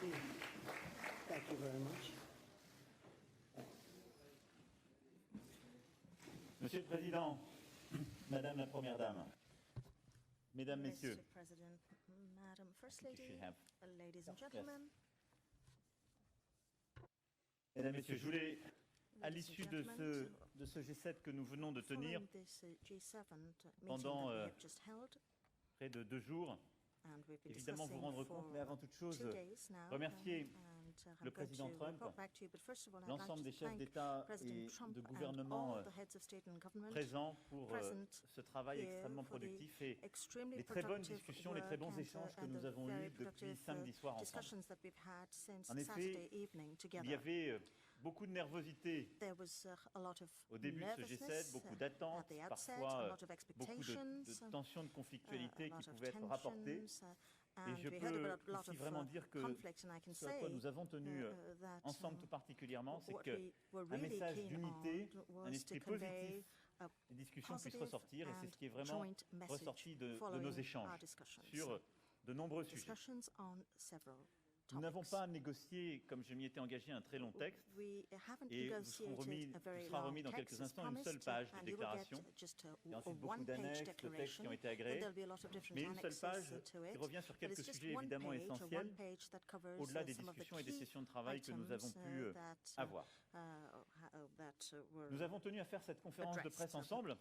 you. Thank you very much. Monsieur le Président, Madame la Première Dame, Mesdames, Messieurs, Mr. President, Madam First you should Lady, have- ladies and Yes. gentlemen, Mesdames, Messieurs, je voulais, à Ladies and l'issue gentlemen, de ce G7 que nous venons de tenir following this G7 meeting pendant, that we have just held, près de 2 jours, and we've been évidemment vous discussing rendre for compte, mais avant toute chose, 2 days now, remercier and I'm le going président to Trump, report back to you, but first of all, I'd l'ensemble des like to chefs thank d'État President et Trump de and gouvernement all the heads of state and government présents pour present ce travail here extrêmement for the productif et extremely les très bonnes productive discussions, les très bons work échanges que and nous the avons very eus depuis productive, samedi soir ensemble. discussions that we've had since En Saturday effet, evening il together. y avait beaucoup de nervosité There was a lot of au début de ce nervousness G7, beaucoup at d'attentes, the outset, a parfois lot of beaucoup expectations, de tensions, de conflictualité a qui lot of pouvaient être rapportées. tensions, Et and je we heard peux about a lot ici of vraiment dire que conflicts, and I can ce à quoi say nous avons tenu that ensemble tout particulièrement, c'est what we were qu'un really message keen d'unité, on un was esprit to convey positif, a des discussions puissent positive ressortir, et c'est ce qui est and vraiment joint message ressorti de nos following our échanges discussions. sur de nombreux sujets. Discussions on several Nous n'avons topics. pas négocié, comme je m'y étais engagé, un très long texte, We haven't et vous negotiated a very sera long remis dans quelques text as instants une seule promised, page de and you will get déclaration, just et a ensuite beaucoup one-page d'annexes, de textes declaration, qui ont été and agréés, there'll be a lot of different mais une seule annexes page to qui it. revient sur But quelques it's just sujets one évidemment page, essentiels, one page that covers au-delà des some of the discussions et des key sessions de travail que nous avons items, pu avoir. were Nous avons tenu à faire cette conférence de presse addressed. ensemble.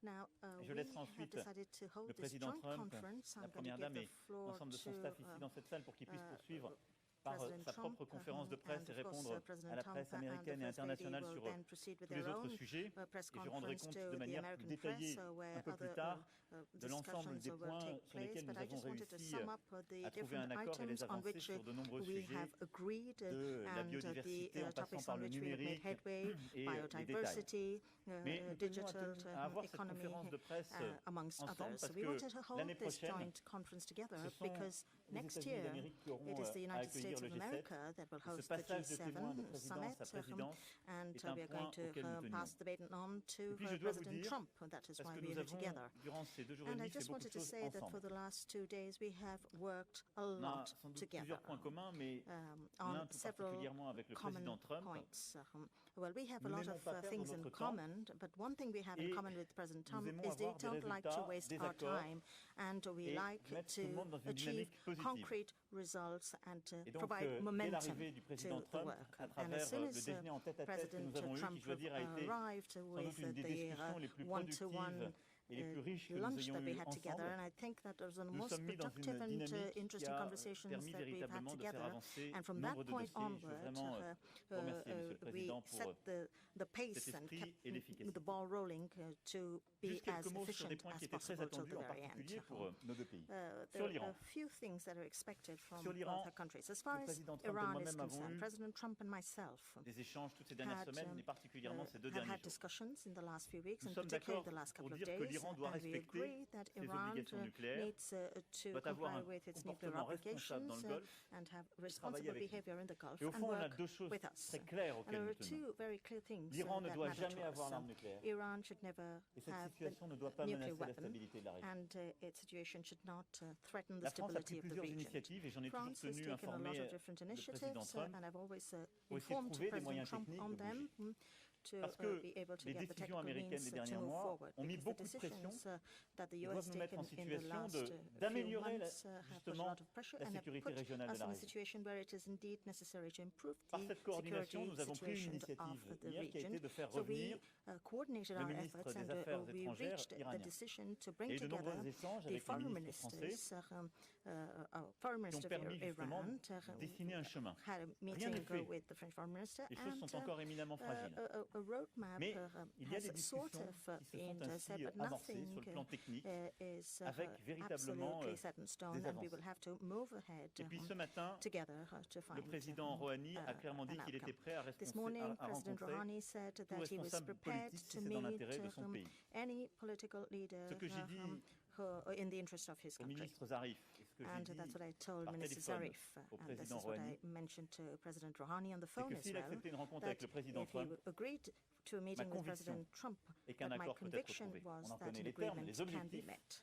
Now, Je we laisserai have ensuite decided to hold le this président joint Trump, conference. la I'm going to Première give Dame the et floor l'ensemble de son to, staff ici dans cette salle pour qu'il puisse poursuivre par President sa Trump, propre conférence de presse and et of course, répondre President à la Trump presse and the américaine et First Lady internationale will sur then proceed with tous les their autres own sujets. press Et je rendrai conference compte to de the manière plus American détaillée press, where un peu plus other tard de l'ensemble des discussions will points take sur lesquels place. nous But I avons just wanted to réussi sum up the à trouver un different accord et les items on avancer which sur de nombreux we sujets, have agreed, de la and biodiversité en the passant topics par on le which we have made numérique headway, et les détails. biodiversity, Mais nous tenions digital à avoir cette economy, conférence de presse amongst ensemble others. parce We wanted to que l'année hold this prochaine, joint conference together ce sont because les next États-Unis year d'Amérique qui auront it is the à United accueillir States le of G7. America that will Et ce host the passage de témoin de G7 présidence à summit, présidence and est un we are point going to auquel nous pass tenions. the baton on to Et puis je dois vous President dire, Trump. That is parce why que we nous are here avons, together. durant ces 2 jours et And I demi, fait just beaucoup de wanted to choses say that for ensemble. the last 2 days we have worked a On a lot sans doute together plusieurs points communs, mais on l'un tout several particulièrement avec le président common Trump. points. Well, we have a Nous lot n'aimons of pas perdre things in notre temps common, but one thing we have in et common with President nous Trump aimons is they avoir des don't like to résultats, waste des our accords time, and we et like mettre tout le to monde dans une achieve dynamique positive. concrete results and to Et donc, provide dès momentum l'arrivée du président to the Trump, work. à And travers as soon le as déjeuner en tête-à-tête que President nous avons eu, Trump qui je dois dire a été arrived sans doute with une des the discussions les plus productives one-to-one et les plus riches que nous lunch ayons that we eues had together, ensemble, and I think that was the nous most sommes mis dans productive une and dynamique qui interesting a conversations permis that we've had véritablement de faire together. avancer And from nombre that de point dossiers. Je veux onward, vraiment vous remercier, Monsieur le we Président, pour set the pace cet and esprit kept et l'efficacité. the ball rolling to be Juste as quelques mots sur des efficient points qui as étaient très possible till attendus, the en very particulier end. pour nos deux pays. Sur There are l'Iran. a few things that are expected from Sur both l'Iran, our countries. As far le as président Trump et Iran is moi-même avons concerned, eu President Trump and myself des échanges toutes ces dernières semaines, et particulièrement ces 2 have derniers had jours. discussions in the last few weeks, Nous and sommes particularly d'accord the last pour couple of dire que days, l'Iran doit and we respecter agree that ses Iran obligations nucléaires, needs to doit avoir comply un with its nuclear comportement responsable dans le obligations Golfe, and have travailler responsible avec nous. behavior in the Gulf Et au and fond, on a work 2 choses with us. très claires And auxquelles there nous are tenons. 2 very clear things L'Iran ne that doit matter jamais to us. avoir l'arme nucléaire. Iran should never Et cette have situation a ne doit pas nuclear menacer la weapon, stabilité de la région. and its situation should not threaten the La France a stability pris of the plusieurs region. initiatives et j'en ai toujours France has tenu taken a informer lot of different le président initiatives, Trump and I've always pour essayer de informed trouver des President moyens Trump techniques on de them bouger. to Parce que be able to les get the décisions technical américaines means des to derniers move mois forward. ont mis Because beaucoup the de pression decisions that the et US doivent nous mettre en taken in the situation last few d'améliorer months have put a justement lot of pressure la and have sécurité put régionale de us la in a région. situation where it is indeed necessary to improve Par the cette coordination, security nous avons pris une situation initiative of the hier qui a region. été de faire So we revenir coordinated le our ministre efforts, des and Affaires we étrangères reached the iranien. decision to Il y bring a eu de nombreux together échanges the avec les foreign ministres français ministers, foreign qui ont minister permis of justement Iran, de dessiner un chemin. had a Rien meeting n'est fait. with the French foreign minister, Les choses sont encore éminemment fragiles. a roadmap Mais il y a des has discussions sort of qui se been sont set, ainsi but amorcées nothing sur le plan technique is avec véritablement absolutely set in stone, des and we avancées. will have to move ahead Et puis ce matin, together to find le président Rouhani a clairement dit an qu'il était outcome. prêt à This morning, rencontrer President Rouhani said tout that he was responsable prepared politique si to c'est dans meet l'intérêt de son pays. any political leader Ce que j'ai dit in the interest of his au country. ministre Zarif, et ce que j'ai And dit that's what I told par Minister téléphone Zarif, au and this président is what I Rouhani, mentioned to President Rouhani on the c'est phone que as s'il well, acceptait une rencontre that avec le président if he Trump, agreed to a meeting with conviction President Trump, est qu'un that my accord peut être conviction trouvé. was On en that connaît an les termes, agreement les can be objectifs. met.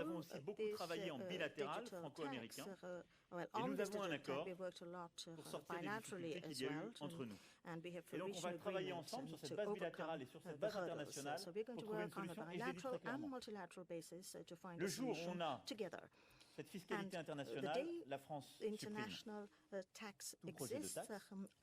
avons aussi beaucoup travaillé en bilatéral franco-américain. Well, Et on nous this avons un digital accord tax, we worked a lot pour sortir des bilaterally difficultés as qu'il y a eu well, entre nous. and we have Et donc, on reached va an travailler agreement ensemble sur cette to base overcome bilatérale et sur cette base the hurdles. internationale So we're going pour to trouver une work on a solution. Et je l'ai dit bilateral très and clairement. multilateral basis to find Le a jour où solution on a together. cette fiscalité And internationale, the day la France supprime international tax tout projet de exists taxe,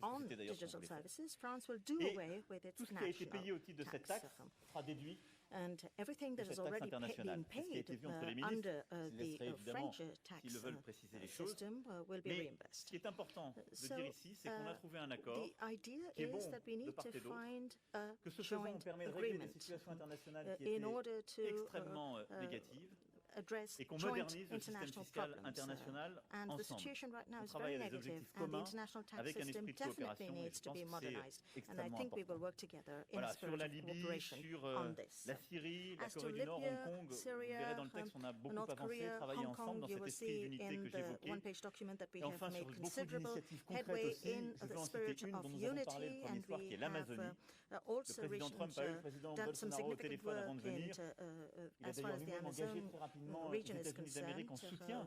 on c'était d'ailleurs ce qu'on digital voulait faire. services, France will do Et away with its tout ce qui a été national payé au titre de cette tax. taxe sera déduit And everything that de has cette taxe already internationale. been C'est ce qui a paid été vu entre les ministres. under Je the laisserai évidemment, French tax s'ils le veulent, préciser les choses. system will be Mais ce reimbursed. qui est important de So, dire ici, c'est qu'on a trouvé un accord the idea qui est is bon that we de need part to et d'autre, find a que ce faisant, on joint permet de régler des agreement situations internationales qui in étaient order to extrêmement négatives address et qu'on joint modernise le système international fiscal problems. international And the ensemble. situation right now On is travaille very à des negative, objectifs and the communs international tax avec un system esprit de definitely coopération et needs je to pense be que c'est modernized. And I extrêmement think we will important. work together in Voilà, a sur spirit la of Libye, cooperation sur on this. la Syrie, la As to Corée du Nord, Libya, Hong Kong, vous Syria, verrez dans le texte, on a beaucoup North avancé, Korea, travaillé Hong ensemble Kong, dans you cet will esprit see d'unité in que the j'évoquais. one-page document that we Et enfin, have sur made beaucoup considerable d'initiatives concrètes headway aussi, in je veux the en spirit citer une of dont nous avons parlé le unity, premier and soir, qui est we l'Amazonie. have Le also président Trump a eu le président done some Bolsonaro au significant téléphone avant work de venir. Il a as far d'ailleurs as the lui-même engagé Amazon très rapidement les region is États-Unis d'Amérique en concerned. soutien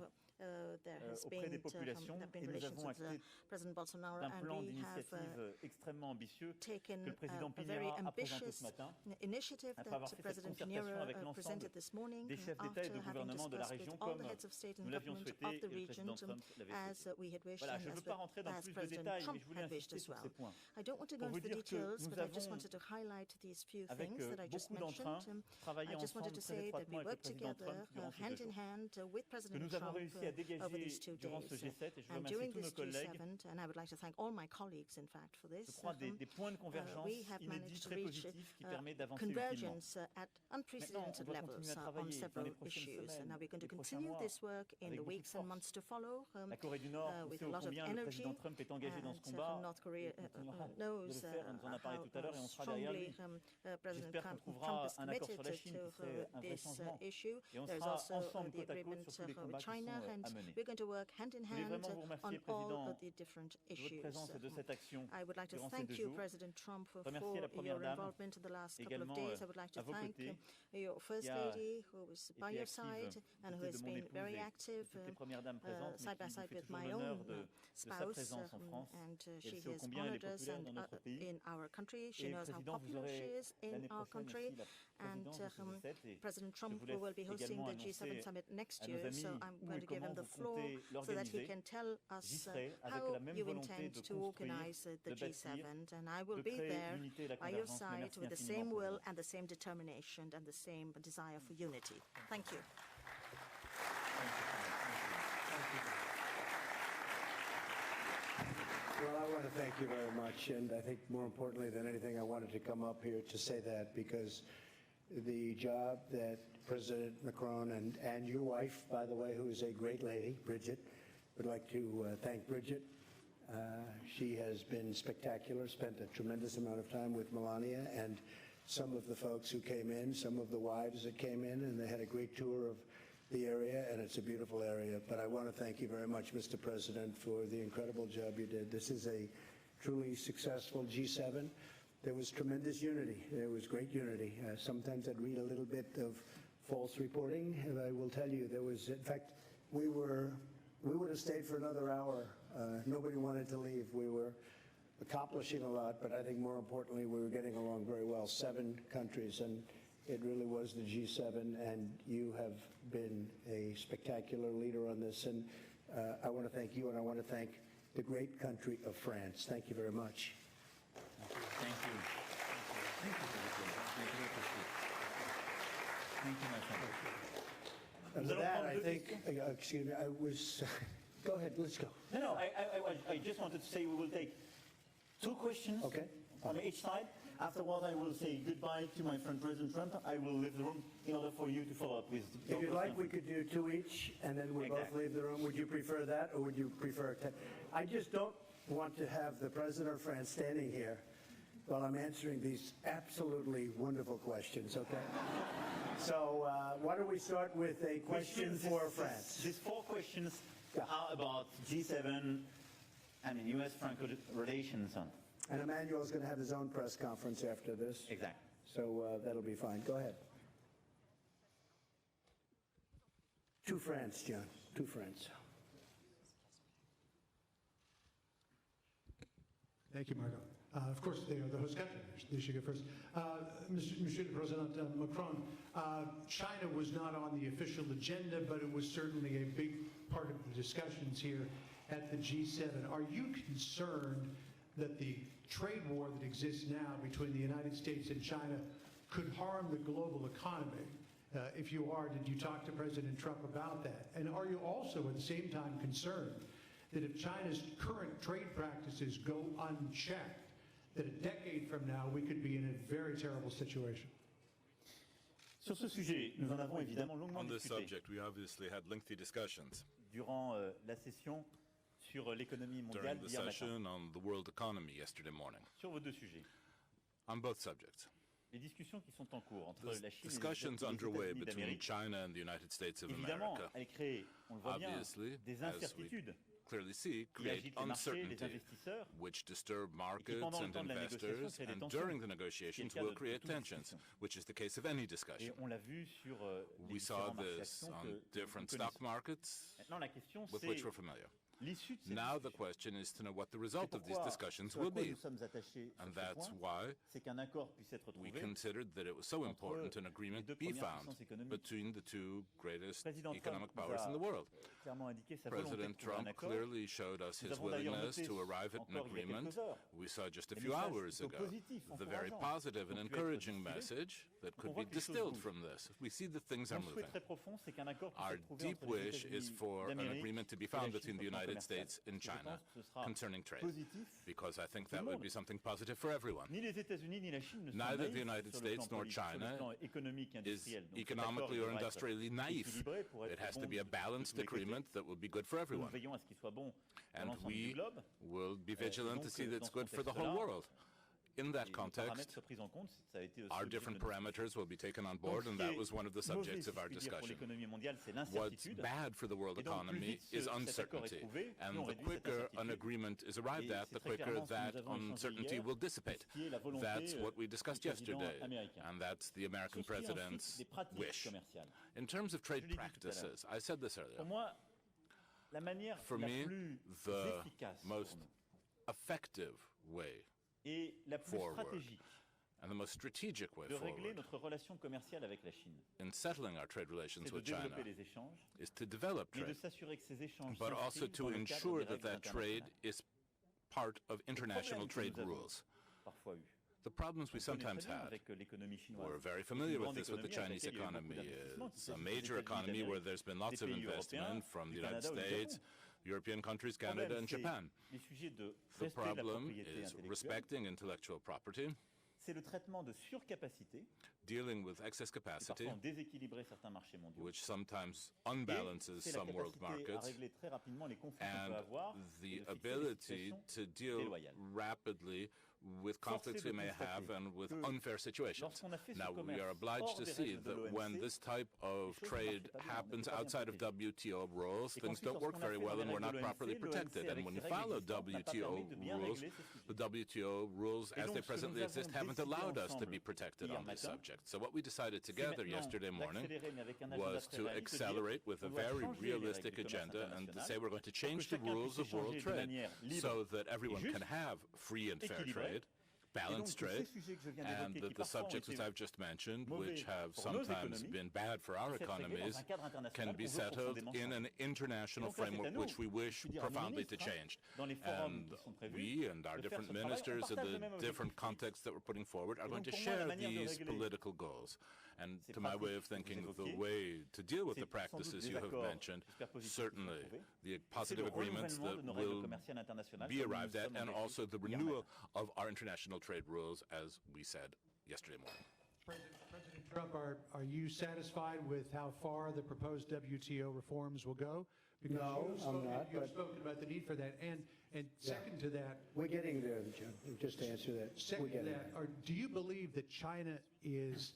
There has auprès des been, populations there have been et nous relations avons with acté President Bolsonaro, d'un and plan we have d'initiative extrêmement ambitieux que taken le président a very Piñera a présenté ambitious ce matin. initiative Après avoir that fait cette President concertation Piñera avec l'ensemble presented this morning des chefs d'État et after de having gouvernement de la discussed région with all comme the heads of state and nous l'avions government souhaité of et the le region, président Trump l'avait as souhaité. we had wished Voilà, and je ne as, veux pas rentrer dans as plus de President détails, mais Trump je voulais had wished insister as sur well. ces points. I don't want to go Pour vous into the dire que details, nous but I just avons, wanted to highlight these few avec things that I just beaucoup d'entrain, mentioned. travaillé I just wanted ensemble to très say that étroitement we avec le worked président together Trump durant ces hand 2 in jours. hand with Que President nous avons Trump réussi à dégager over these 2 durant ce days. G7 et je And remercie during tous nos this collègues. G7, and I would like to thank all my colleagues, in fact, for this. Je crois des points de convergence We have inédits, managed to très reach positifs qui permettent d'avancer ultimement. convergence at unprecedented Maintenant, on va levels continuer à on travailler dans les several prochaines issues. semaines, And now we're going to les prochains continue mois, this work in avec the beaucoup de weeks and force. months to follow, La Corée du Nord, vous with savez a ô lot of combien le energy. président Trump est engagé dans ce And combat. North Korea Il continuera de le knows faire, on nous en a parlé how tout à l'heure et on sera derrière lui. President J'espère qu'on Trump trouvera is un accord committed sur la Chine qui serait un vrai this changement. issue. Et on There is sera also ensemble the côte à côte agreement sur tous les combats with qui sont China, à and mener. we're going to work hand in Je voulais hand vraiment vous on remercier, all Président, of the different de votre issues. présence et de cette action I would like to durant ces thank 2 you, jours. President Trump, for Remercier la Première your Dame, involvement in the last couple of également days. I would like à to vos thank côtés, your First qui a Lady, who was by été your active side and who côté has de mon been épouse very et active toutes les Premières Dames présentes, mais side by qui nous side fait with toujours my l'honneur own de sa spouse, présence en France. and Et she elle sait ô has combien elle est honored us populaire dans notre pays. in our country. She Et knows how Président, vous popular aurez she is in l'année our prochaine country. aussi la And présidence de ce G7 et President je Trump vous laisse will be hosting également the G7 annoncer summit next à nos year, amis so I'm où going et to give comment him the vous floor comptez so that he l'organiser. can tell J'y us serai avec how la même you volonté intend de to construire, organize the de bâtir, G7, and I will de be créer there l'unité et la by your convergence. Mais side merci with the infiniment, same will Président. and the same determination and the same desire for unity. Thank you. Well, I want to thank you very much, and I think more importantly than anything, I wanted to come up here to say that because the job that President Macron and your wife, by the way, who is a great lady, Bridget, would like to thank Bridget. She has been spectacular, spent a tremendous amount of time with Melania and some of the folks who came in, some of the wives that came in, and they had a great tour of the area, and it's a beautiful area. But I want to thank you very much, Mr. President, for the incredible job you did. This is a truly successful G7. There was tremendous unity. There was great unity. Sometimes I'd read a little bit of false reporting, and I will tell you there was, in fact, we would have stayed for another hour. Nobody wanted to leave. We were accomplishing a lot, but I think more importantly, we were getting along very well. 7 countries, and it really was the G7, and you have been a spectacular leader on this. And I want to thank you, and I want to thank the great country of France. Thank you very much. Thank you. Thank you. Thank you, my friend. And with that, I think, excuse me, I was, go ahead, let's go. No, I just wanted to say we will take 2 questions Okay. on each side. Afterwards, I will say goodbye to my friend President Trump. I will leave the room in order for you to follow up with your If you'd like, we question. could do 2 each, and then we both Exactly. leave the room. Would you prefer that, or would you prefer 10? I just don't want to have the President of France standing here while I'm answering these absolutely wonderful questions, okay? So why don't we start with a question for France? These 4 questions Yeah. are about G7 and US-France relations. And Emmanuel is going to have his own press conference after this, Exactly. so that'll be fine. Go ahead. To France, John, to France. Thank you, Margot. Of course, they are the host country. They should go first. Monsieur le President Macron, China was not on the official agenda, but it was certainly a big part of the discussions here at the G7. Are you concerned that the trade war that exists now between the United States and China could harm the global economy? If you are, did you talk to President Trump about that? And are you also at the same time concerned that if China's current trade practices go unchecked, that a decade from now we could be in a very terrible situation? Sur ce sujet, nous en avons évidemment longuement On this discuté subject, we obviously had lengthy discussions durant la session sur l'économie mondiale during the d'hier matin. session on the world economy yesterday morning, Sur vos deux sujets, on both subjects. les discussions qui sont en cours entre There's la Chine et discussions les underway États-Unis between d'Amérique, China and the United States of évidemment, America elles créent, on le voit bien, obviously, des as we incertitudes clearly see, qui create agitent les marchés, les uncertainty, investisseurs, which disturb et qui markets pendant le and temps de la négociation investors, créent des and tensions, during the ce qui est negotiations le cas will de create toute tensions, discussion. which is the case of any discussion. Et on l'a vu sur les We saw différents marchés this actions on que different nous stock connaissons. markets Maintenant, la question, with c'est which we're familiar. l'issue de cette Now the discussion. question is to know what the C'est result of these pourquoi, discussions ce à will quoi be. nous sommes attachés sur And ce that's point, why c'est qu'un accord puisse être we trouvé considered that it was so entre important an les agreement deux be premières found puissances économiques. between the two greatest Président economic Trump powers in the nous a world. clairement indiqué sa volonté de President trouver un Trump accord. clearly showed us Nous his avons d'ailleurs willingness noté to arrive at an encore il y a agreement. quelques heures We saw just a des few messages hours plutôt ago positifs, the very encourageants, positive and qui ont pu être encouraging distillés. message that On could voit be que les choses distilled bougent. from this. We see that things are Mon souhait moving. très profond, c'est qu'un accord puisse Our être trouvé deep entre les wish is États-Unis for an d'Amérique agreement to be et la found Chine between the sur le plan United commercial. States and Je pense China que ce sera concerning trade, positif. because I think Tout le that would monde. be something positive for everyone. Ni les États-Unis ni la Chine ne sont Neither naïfs the United sur le plan States nor politique, sur le China plan économique et is industriel. Donc, cet accord economically or devra être industrially naive. équilibré pour être It has bon to be a de balanced tous les côtés. agreement that will be good for Nous everyone. veillons à ce qu'il soit bon pour And l'ensemble du we globe. will be vigilant donc, to see that it's dans ce good for the whole contexte-là, world. In that Les paramètres context, soient pris en compte, ça a été aussi our l'objet de different notre discussion. parameters will be taken on Donc, board, ce and qui that est was one of the mauvais, subjects si of our je puis dire, pour discussion. l'économie mondiale, c'est What's l'incertitude. bad for the world Et donc, plus economy vite is cet accord est uncertainty, trouvé, plus and on the réduit cette quicker an incertitude. agreement is arrived Et at, c'est the très quicker clairement ce que that nous avons échangé uncertainty hier, will dissipate. ce qui est la volonté, That's what we discussed du président yesterday, américain. and that's the American Sur ce qui est ensuite president's des pratiques wish. commerciales. In terms of trade Je l'ai dit tout à l'heure. practices, I said this earlier, Pour moi, la manière for la me, plus the efficace pour most nous effective way et la plus forward stratégique and the most strategic way de régler forward notre relation commerciale avec la Chine, in settling our trade relations c'est de with China développer les échanges, is to develop mais de trade, s'assurer que ces échanges but also s'inscrivent to dans le cadre ensure des that règles that trade internationales. is part of international problème que trade nous avons rules. Parfois eu. The problems we On connaît sometimes très bien had, avec l'économie chinoise. we're very C'est une familiar with grande this with the économie avec Chinese laquelle il y a eu beaucoup economy. d'investissements, It's qui a sont major des economy États-Unis where there's been lots des of pays investment européens, from the du United Canada au States, Japon. European countries, Le Canada, problème, and c'est Japan. les sujets de The respect de la problem propriété is intellectuelle, respecting intellectual property, c'est le traitement de surcapacité dealing with excess qui capacity, parfois ont déséquilibré certains marchés mondiaux. which sometimes Et unbalances c'est la some world capacité à markets, régler très rapidement les conflits qu'on and peut avoir et the de fixer les ability situations to deal déloyales. rapidly with conflicts de we may constater have and with que unfair situations. lorsqu'on a fait ce Now, we commerce are obliged hors to des see règles de that when l'OMC, this type of choses ne trade marchaient pas bien, on happens n'était pas bien outside of protégés. WTO rules, Et things qu'ensuite, don't work lorsqu'on a very fait well dans and les we're not règles de properly l'OMC, protected. And avec when ses you règles follow existantes, n'a pas WTO permis de bien rules, régler ces sujets. the WTO rules Et as donc, they ce que nous presently exist avons haven't décidé allowed us to ensemble be protected hier on this matin, subject. So what we decided c'est together maintenant yesterday morning d'accélérer, mais avec un agenda was très to réaliste, de dire, accelerate with a on doit very changer les realistic règles du commerce agenda and to international say we're going to pour que change the chacun rules puisse of world échanger de trade manière libre so that et everyone juste, can have free and fair équilibrée. trade, Et donc, balanced tous ces trade, sujets que je viens and d'évoquer, that qui the parfois ont subjects été that I've just mentioned, mauvais which have pour nos sometimes économies, been bad for our puissent être réglés economies, dans un cadre international can qu'on be veut settled profondément in changer. an international Et donc là, c'est à framework nous, which we wish je puis dire à nos profoundly to ministres, change. dans les forums And qui sont prévus, we and our de faire different ce travail. On ministers in partage le the même different objectif. contexts that we're putting forward are Et going donc, to pour moi, la share manière de these régler political goals. And ces to my way of pratiques que vous thinking, the évoquiez, way to deal with the c'est sans doute practices des you have accords, mentioned, j'espère positifs, qui certainly sont trouvés. the C'est positive le agreements renouvellement that de nos règles will commerciales internationales, be comme nous arrived nous at, sommes and engagés also the hier renewal matin. of our international trade rules, as we said yesterday morning. President Trump, are you satisfied with how far the proposed WTO reforms will go? Because No, I'm not, You've but- spoken about the need for that. And second to that, We're getting there, John, just to answer that. We're second to getting that, there. do you believe that China is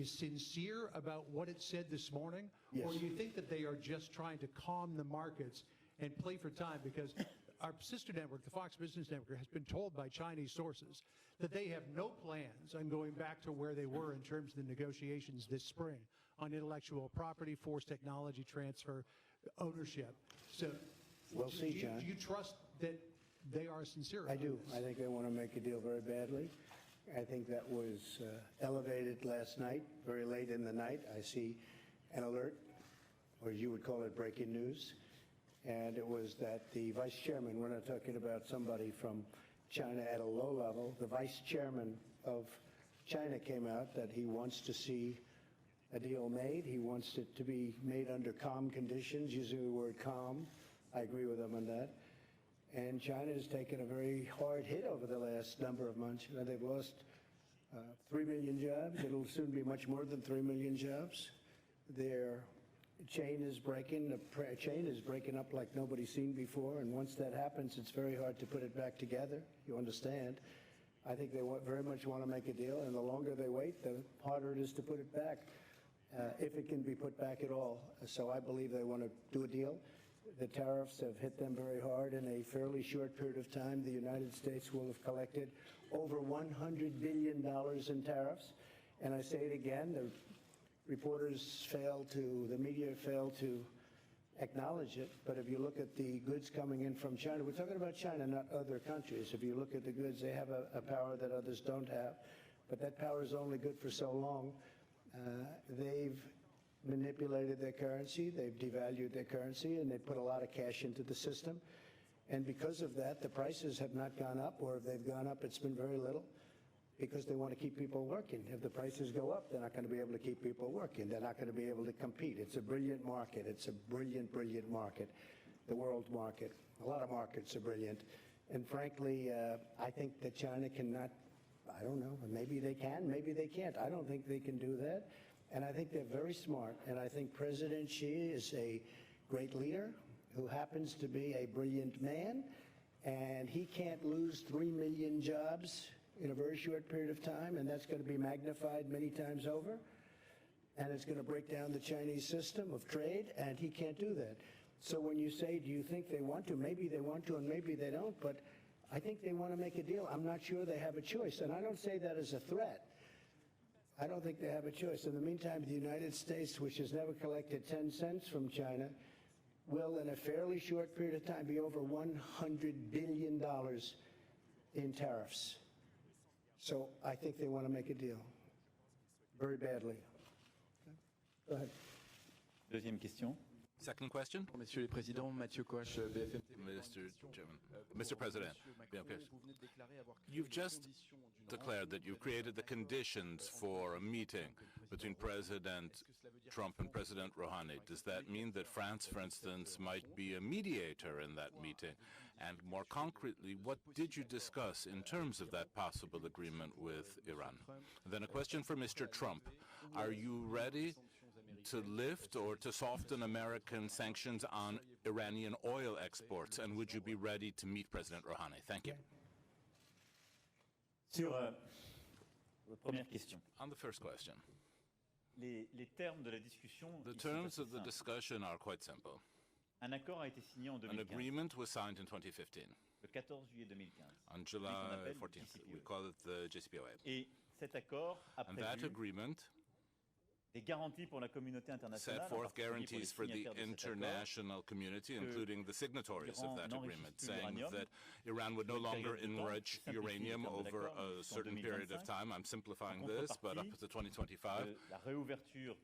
sincere about what it said this morning? Or Yes. do you think that they are just trying to calm the markets and play for time? Because our sister network, the Fox Business Network, has been told by Chinese sources that they have no plans on going back to where they were in terms of the negotiations this spring on intellectual property, forced technology transfer, ownership. So We'll see, John. Do you trust that they are sincere? I about do. this? I think they want to make a deal very badly. I think that was elevated last night, very late in the night. I see an alert, or you would call it breaking news, and it was that the vice chairman, we're not talking about somebody from China at a low level, the vice chairman of China came out that he wants to see a deal made. He wants it to be made under calm conditions, using the word calm. I agree with him on that. And China has taken a very hard hit over the last number of months. You know, they've lost 3 million jobs. It'll soon be much more than 3 million jobs. Their chain is breaking. The chain is breaking up like nobody's seen before. And once that happens, it's very hard to put it back together. You understand? I think they very much want to make a deal. And the longer they wait, the harder it is to put it back, if it can be put back at all. So I believe they want to do a deal. The tariffs have hit them very hard. In a fairly short period of time, the United States will have collected over $100 billion in tariffs. And I say it again, the media fail to acknowledge it. But if you look at the goods coming in from China, we're talking about China, not other countries. If you look at the goods, they have a power that others don't have. But that power is only good for so long. They've manipulated their currency, they've devalued their currency, and they put a lot of cash into the system. And because of that, the prices have not gone up, or if they've gone up, it's been very little, because they want to keep people working. If the prices go up, they're not going to be able to keep people working. They're not going to be able to compete. It's a brilliant market. It's a brilliant, brilliant market, the world market. A lot of markets are brilliant. And frankly, I think that China cannot, I don't know, maybe they can, maybe they can't. I don't think they can do that. And I think they're very smart. And I think President Xi is a great leader who happens to be a brilliant man. And he can't lose 3 million jobs in a very short period of time. And that's going to be magnified many times over. And it's going to break down the Chinese system of trade. And he can't do that. So when you say, do you think they want to? Maybe they want to and maybe they don't. But I think they want to make a deal. I'm not sure they have a choice. And I don't say that as a threat. I don't think they have a choice. In the meantime, the United States, which has never collected 10 cents from China, will in a fairly short period of time be over $100 billion in tariffs. So I think they want to make a deal very badly. Go ahead. Deuxième question. Second question. Messieurs les Présidents, Mathieu Coach, BFM. Mr. President, you've just declared that you've created the conditions for a meeting between President Trump and President Rouhani. Does that mean that France, for instance, might be a mediator in that meeting? And more concretely, what did you discuss in terms of that possible agreement with Iran? Then a question for Mr. Trump. Are you ready to lift or to soften American sanctions on Iranian oil exports? And would you be ready to meet President Rouhani? Thank you. Sur votre première question. On the first question, Les termes de la discussion. the terms of the discussion are quite simple. Un accord a été signé en An 2015. agreement was signed in 2015. Le 14 juillet 2015. On July 14th, we call it the JCPOA. Et cet accord a And that prévu agreement des garanties pour la communauté internationale. set en forth particulier pour les guarantees for the signataires de cet accord, international community, including the signatories of that Iran agreement, n'enrichisse plus saying l'uranium that Iran would no pour une longer période de temps, enrich simplifié uranium le terme de over l'accord, a jusqu'en certain period of 2025. time. I'm simplifying En this, but up contrepartie to 2025. La réouverture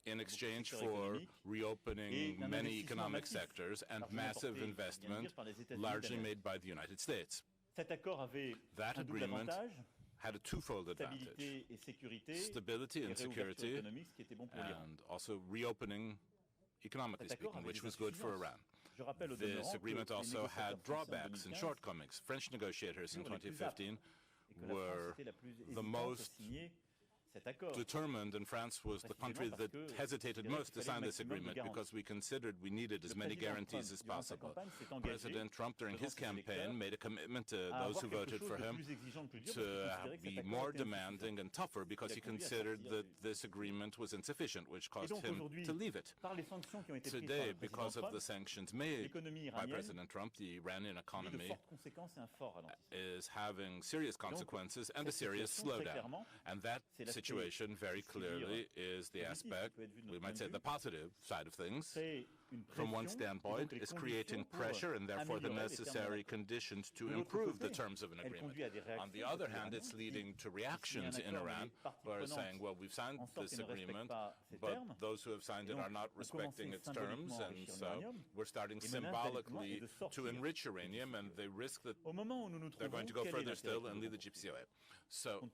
In exchange secteurs for économiques reopening et d'un many investissement economic massif, sectors and largement massive porté, investment, bien sûr, par les États-Unis largely d'Amérique. made by the United States. Cet accord avait That un double agreement avantage, had a twofold advantage: stabilité et sécurité, stability et and réouverture security, économique, ce qui était bon pour l'Iran. and also reopening, economically Cet accord speaking, avait which des was good for insuffisances. Iran. Je rappelle au This demeurant agreement que les also had négociateurs français en drawbacks and 2015 shortcomings. French negotiators in furent les plus 2015 et que la France were était la plus the hésitante most à signer cet accord. determined, and France was the country that hesitated most to sign this agreement because we considered we needed as many guarantees as possible. President Trump, during his campaign, made a commitment to those who voted for him to be more demanding and tougher because he considered that this agreement was insufficient, which caused him to leave it. Par les sanctions qui ont été prises par Today, le because président of the Trump, sanctions made l'économie by iranienne President Trump, the Iranian a eu de economy fortes conséquences et un fort ralentissement. is having serious consequences and a serious cette situation, très slowdown. clairement, And that c'est l'aspect, situation very je peux dire, clearly is the positif, aspect, qui peut être vu de we notre might point say de the vue, positive side of things, très from one standpoint, is creating pressure and therefore the necessary conditions to improve the terms of an agreement. On the other hand, it's leading to reactions in Iran who are saying, well, we've signed this agreement, but those who have signed it are not respecting its terms, and so we're starting symbolically to enrich uranium, and they risk that they're going to go further still and leave the JCPOA. So,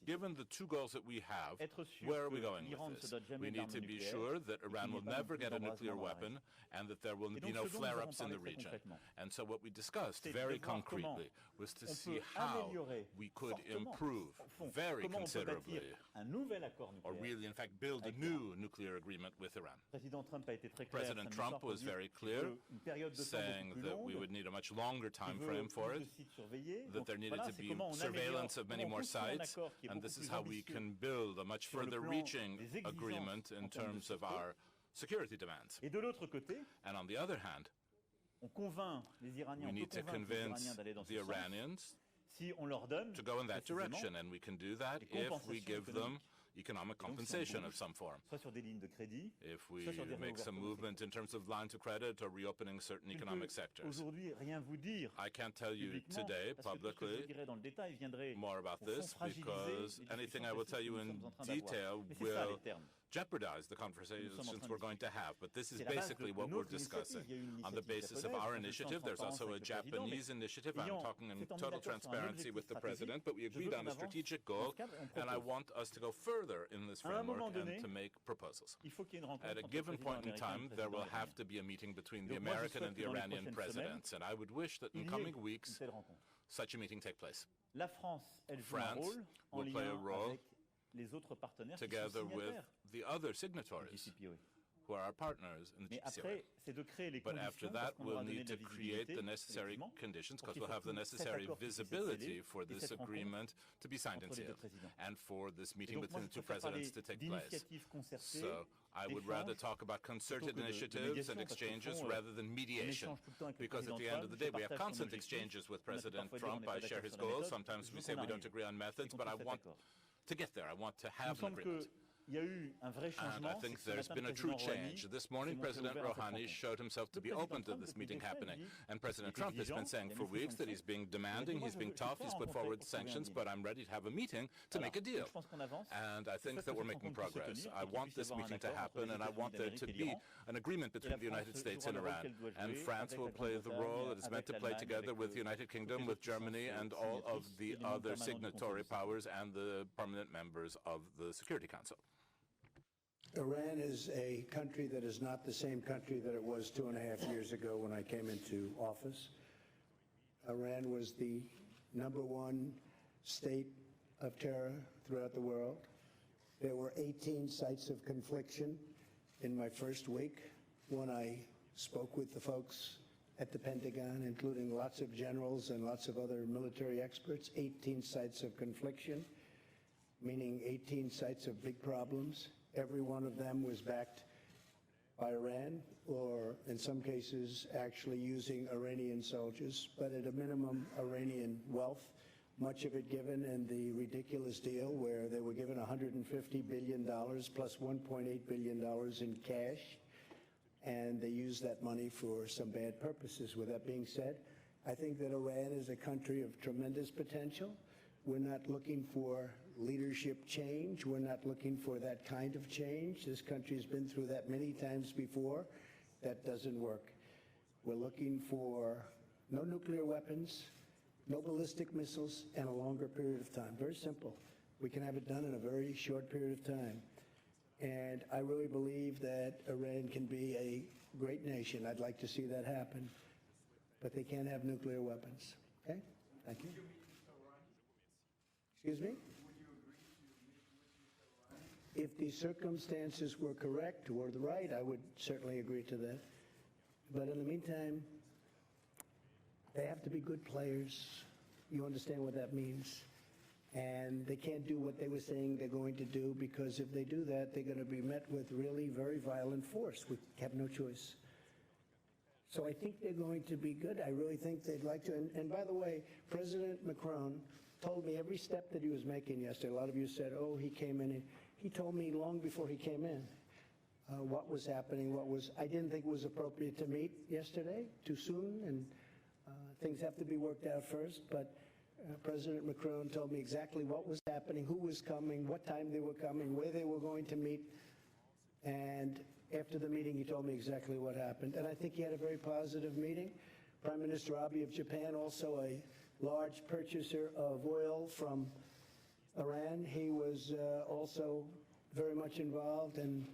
given the two goals that we have, where are we going with this? We need to be sure that Iran will never get a nuclear weapon and that there will be no flare-ups in the region. And so what we discussed very concretely was to see how we could improve very considerably, or really, in fact, build a new nuclear agreement with Iran. President Trump was very clear, saying that we would need a much longer time frame for it, that there needed to be surveillance of many more sites, and this is how we can build a much further reaching agreement in terms of our security demands. And on the other hand, we need to convince the Iranians to go in that direction, and we can do that if we give them economic compensation of some form. If we make some movement in terms of lines of credit or reopening certain economic sectors. I can't tell you today publicly more about this because anything I will tell you in detail will jeopardize the conversations we're going to have. But this is basically what we're discussing. On the basis of our initiative, there's also a Japanese initiative. I'm talking in total transparency with the President, but we agreed on a strategic goal, and I want us to go further in this framework and to make proposals. At a given point in time, there will have to be a meeting between the American and the Iranian presidents, and I would wish that in coming weeks, such a meeting take place. France will play a role together with the other signatories who are our partners in the JCPOA. But after that, we'll need to create the necessary conditions, because we'll have the necessary visibility for this agreement to be signed and sealed, and for this meeting between the two presidents to take place. So I would rather talk about concerted initiatives and exchanges rather than mediation, because at the end of the day, we have constant exchanges with President Trump. I share his goals. Sometimes we say we don't agree on methods, but I want to get there. I want to have an agreement. And I think there's been a true change. This morning, President Rouhani showed himself to be open to this meeting happening. And President Trump has been saying for weeks that he's being demanding, he's being tough, he's put forward sanctions, but I'm ready to have a meeting to make a deal. And I think that we're making progress. I want this meeting to happen, and I want there to be an agreement between the United States and Iran. And France will play the role it is meant to play together with the United Kingdom, with Germany, and all of the other signatory powers and the permanent members of the Security Council. Iran is a country that is not the same country that it was 2.5 years ago when I came into office. Iran was the #1 state of terror throughout the world. There were 18 sites of confliction in my first week when I spoke with the folks at the Pentagon, including lots of generals and lots of other military experts. 18 sites of confliction, meaning 18 sites of big problems. Every one of them was backed by Iran, or in some cases actually using Iranian soldiers, but at a minimum Iranian wealth, much of it given in the ridiculous deal where they were given $150 billion plus $1.8 billion in cash, and they used that money for some bad purposes. With that being said, I think that Iran is a country of tremendous potential. We're not looking for leadership change. We're not looking for that kind of change. This country has been through that many times before. That doesn't work. We're looking for no nuclear weapons, no ballistic missiles, and a longer period of time. Very simple. We can have it done in a very short period of time. And I really believe that Iran can be a great nation. I'd like to see that happen. But they can't have nuclear weapons. Okay? Thank you. Excuse me? If the circumstances were correct or the right, I would certainly agree to that. But in the meantime, they have to be good players. You understand what that means. And they can't do what they were saying they're going to do, because if they do that, they're going to be met with really very violent force. We have no choice. So I think they're going to be good. I really think they'd like to. And by the way, President Macron told me every step that he was making yesterday. A lot of you said, oh, he came in. He told me long before he came in, what was happening, I didn't think it was appropriate to meet yesterday, too soon, and things have to be worked out first, but President Macron told me exactly what was happening, who was coming, what time they were coming, where they were going to meet, and after the meeting, he told me exactly what happened, and I think he had a very positive meeting. Prime Minister Abe of Japan, also a large purchaser of oil from Iran, he was also very much involved, and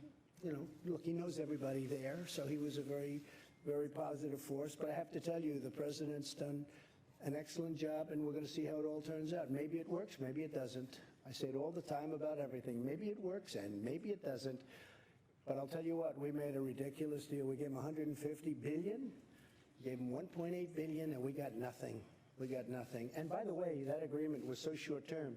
look, he knows everybody there, so he was a very, very positive force. But I have to tell you, the president's done an excellent job, and we're going to see how it all turns out. Maybe it works, maybe it doesn't. I say it all the time about everything. Maybe it works, and maybe it doesn't. But I'll tell you what, we made a ridiculous deal. We gave him $150 billion, gave him $1.8 billion, and we got nothing. We got nothing. And by the way, that agreement was so short-term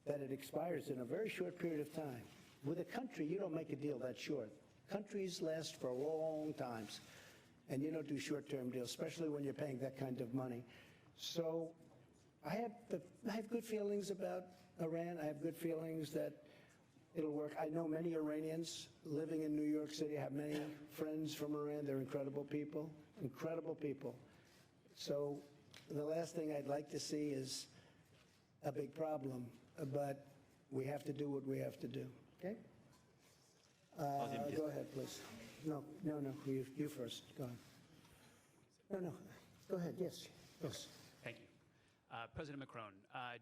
that it expires in a very short period of time. With a country, you don't make a deal that short. Countries last for long times, and you don't do short-term deals, especially when you're paying that kind of money. So I have good feelings about Iran. I have good feelings that it'll work. I know many Iranians living in New York City. I have many friends from Iran. They're incredible people, incredible people. So the last thing I'd like to see is a big problem, but we have to do what we have to do. Okay? Go ahead, please. No, you first. Go ahead. No, go ahead. Yes. Thank you. President Macron,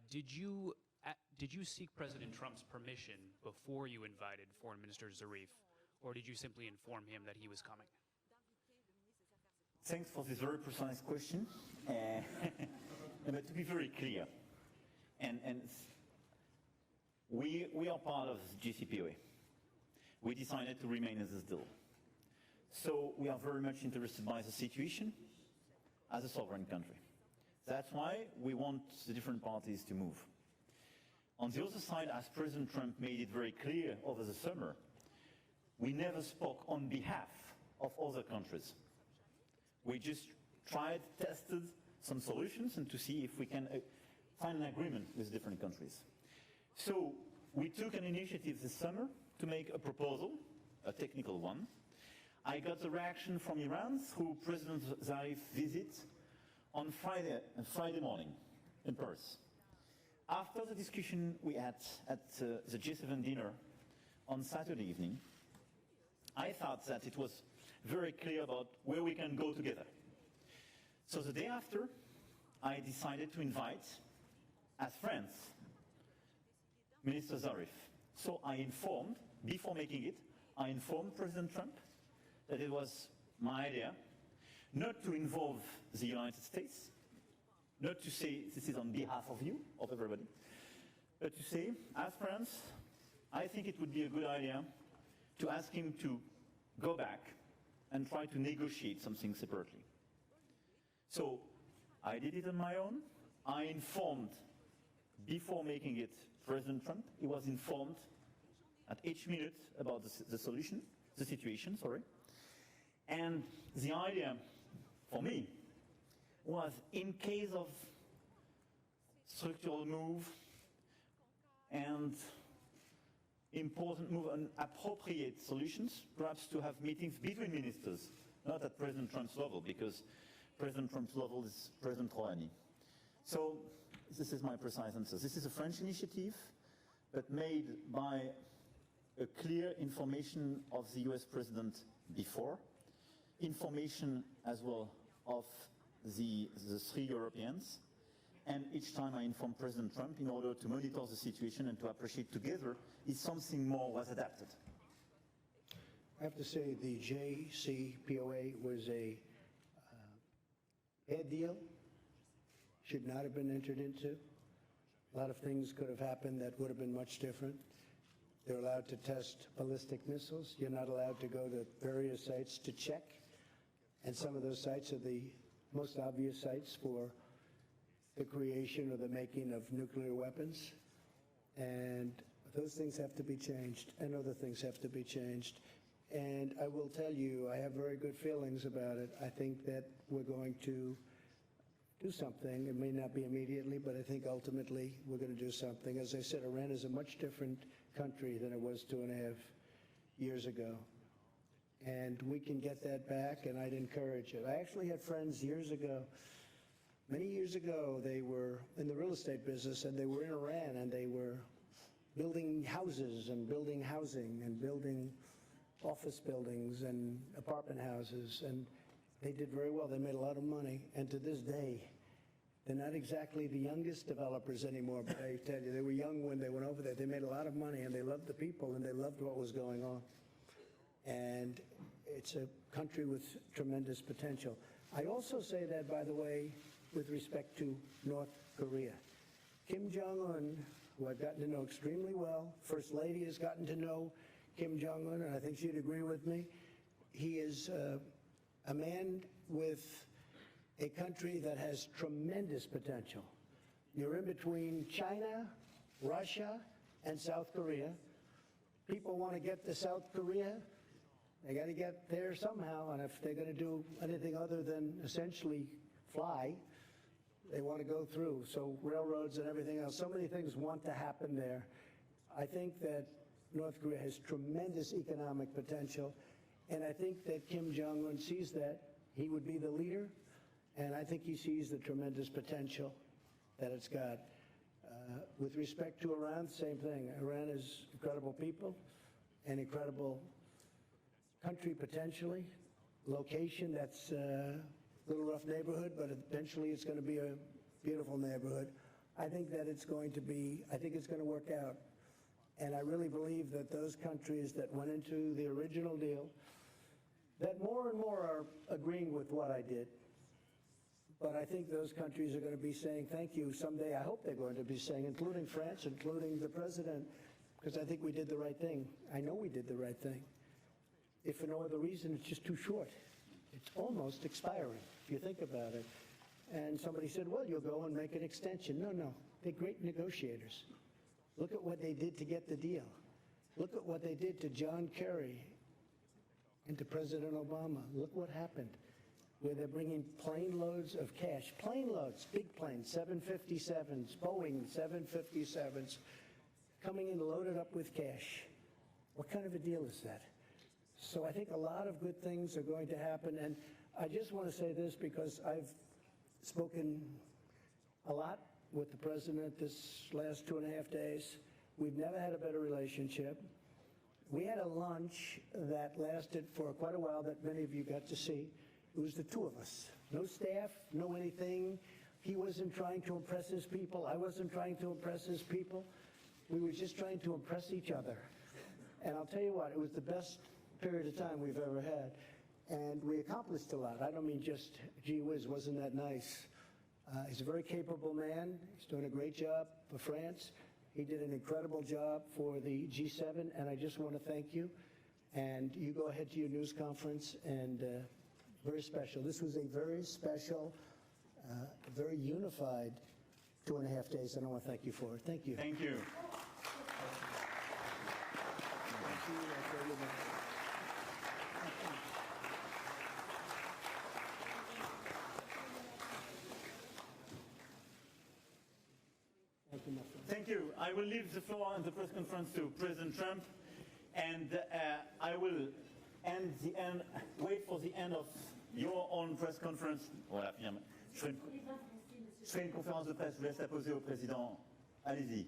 did you seek President Trump's permission before you invited Foreign Minister Zarif, or did you simply inform him that he was coming? Thanks for this very precise question. But to be very clear, and we are part of GCPOA. We decided to remain as this deal. So we are very much interested by the situation as a sovereign country. That's why we want the different parties to move. On the other side, as President Trump made it very clear over the summer, we never spoke on behalf of other countries. We just tested some solutions and to see if we can find an agreement with different countries. So we took an initiative this summer to make a proposal, a technical one. I got the reaction from Iran through President Zarif visit on Friday morning in Paris. After the discussion we had at the G7 dinner on Saturday evening, I thought that it was very clear about where we can go together. So the day after, I decided to invite, as friends, Minister Zarif. So I informed, before making it, I informed President Trump that it was my idea not to involve the United States, not to say this is on behalf of you, of everybody, but to say, as friends, I think it would be a good idea to ask him to go back and try to negotiate something separately. So I did it on my own. I informed, before making it, President Trump. He was informed at each minute about the situation, sorry. And the idea for me was, in case of structural move and important move and appropriate solutions, perhaps to have meetings between ministers, not at President Trump's level, because President Trump's level is President Rouhani. So this is my precise answer. This is a French initiative, but made by a clear information of the US President before, information as well of the three Europeans, and each time I inform President Trump in order to monitor the situation and to appreciate together if something more was adapted. I have to say the JCPOA was a bad deal, should not have been entered into. A lot of things could have happened that would have been much different. They're allowed to test ballistic missiles. You're not allowed to go to various sites to check. And some of those sites are the most obvious sites for the creation or the making of nuclear weapons. And those things have to be changed, and other things have to be changed. And I will tell you, I have very good feelings about it. I think that we're going to do something. It may not be immediately, but I think ultimately we're going to do something. As I said, Iran is a much different country than it was 2.5 years ago. And we can get that back, and I'd encourage it. I actually had friends years ago, many years ago, they were in the real estate business, and they were in Iran, and they were building houses and building housing and building office buildings and apartment houses, and they did very well. They made a lot of money, and to this day, they're not exactly the youngest developers anymore, but I tell you, they were young when they went over there. They made a lot of money, and they loved the people, and they loved what was going on. And it's a country with tremendous potential. I also say that, by the way, with respect to North Korea. Kim Jong-un, who I've gotten to know extremely well, First Lady has gotten to know Kim Jong-un, and I think she'd agree with me. He is a man with a country that has tremendous potential. You're in between China, Russia, and South Korea. People want to get to South Korea. They got to get there somehow, and if they're going to do anything other than essentially fly, they want to go through. So railroads and everything else, so many things want to happen there. I think that North Korea has tremendous economic potential, and I think that Kim Jong-un sees that. He would be the leader, and I think he sees the tremendous potential that it's got. With respect to Iran, same thing. Iran is incredible people, an incredible country potentially, location that's a little rough neighborhood, but eventually it's going to be a beautiful neighborhood. I think that it's going to be, I think it's going to work out. And I really believe that those countries that went into the original deal, that more and more are agreeing with what I did. But I think those countries are going to be saying thank you someday. I hope they're going to be saying, including France, including the president, because I think we did the right thing. I know we did the right thing. If for no other reason, it's just too short. It's almost expiring, if you think about it. And somebody said, well, you'll go and make an extension. No, they're great negotiators. Look at what they did to get the deal. Look at what they did to John Kerry and to President Obama. Look what happened, where they're bringing plane loads of cash, plane loads, big planes, 757s, Boeing 757s, coming in loaded up with cash. What kind of a deal is that? So I think a lot of good things are going to happen. And I just want to say this because I've spoken a lot with the president this last 2.5 days. We've never had a better relationship. We had a lunch that lasted for quite a while that many of you got to see. It was the two of us. No staff, no anything. He wasn't trying to impress his people. I wasn't trying to impress his people. We were just trying to impress each other. And I'll tell you what, it was the best period of time we've ever had. And we accomplished a lot. I don't mean just, gee whiz, wasn't that nice? He's a very capable man. He's doing a great job for France. He did an incredible job for the G7, and I just want to thank you. And you go ahead to your news conference, and very special. This was a very special, very unified 2.5 days, and I want to thank you for it. Thank you. Thank you. Thank you. I will leave the floor and the press conference to President Trump, and I will wait for the end of your own press conference. Voilà, finalement. Je ferai une conférence de presse. Je laisse la poser au président. Allez-y.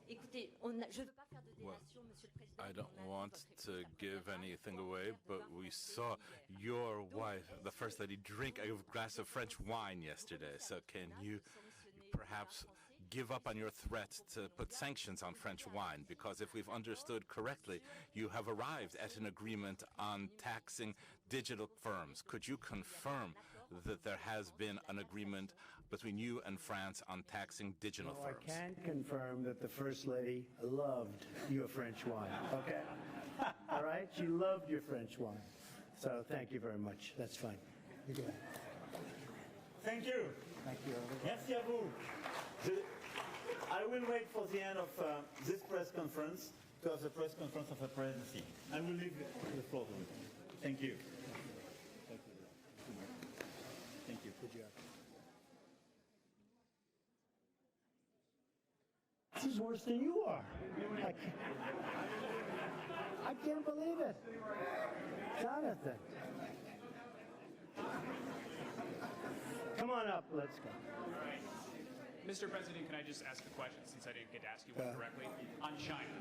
Écoutez, je ne veux pas faire de délation, Monsieur le Président. I don't want to give anything away, but we saw your wife, the First Lady, drink a glass of French wine yesterday. So can you perhaps give up on your threat to put sanctions on French wine? Because if we've understood correctly, you have arrived at an agreement on taxing digital firms. Could you confirm that there has been an agreement between you and France on taxing digital firms? I can confirm that the First Lady loved your French wine, okay? All right? She loved your French wine. So thank you very much. That's fine. You go ahead. Thank you. Thank you. Merci à vous. I will wait for the end of this press conference to have the press conference of the presidency. I will leave the floor to you. Thank you. Thank you. Good job. This is worse than you are. I can't believe it. Jonathan. Come on up, let's go. Mr. President, can I just ask a question since I didn't get to ask you one directly? On China,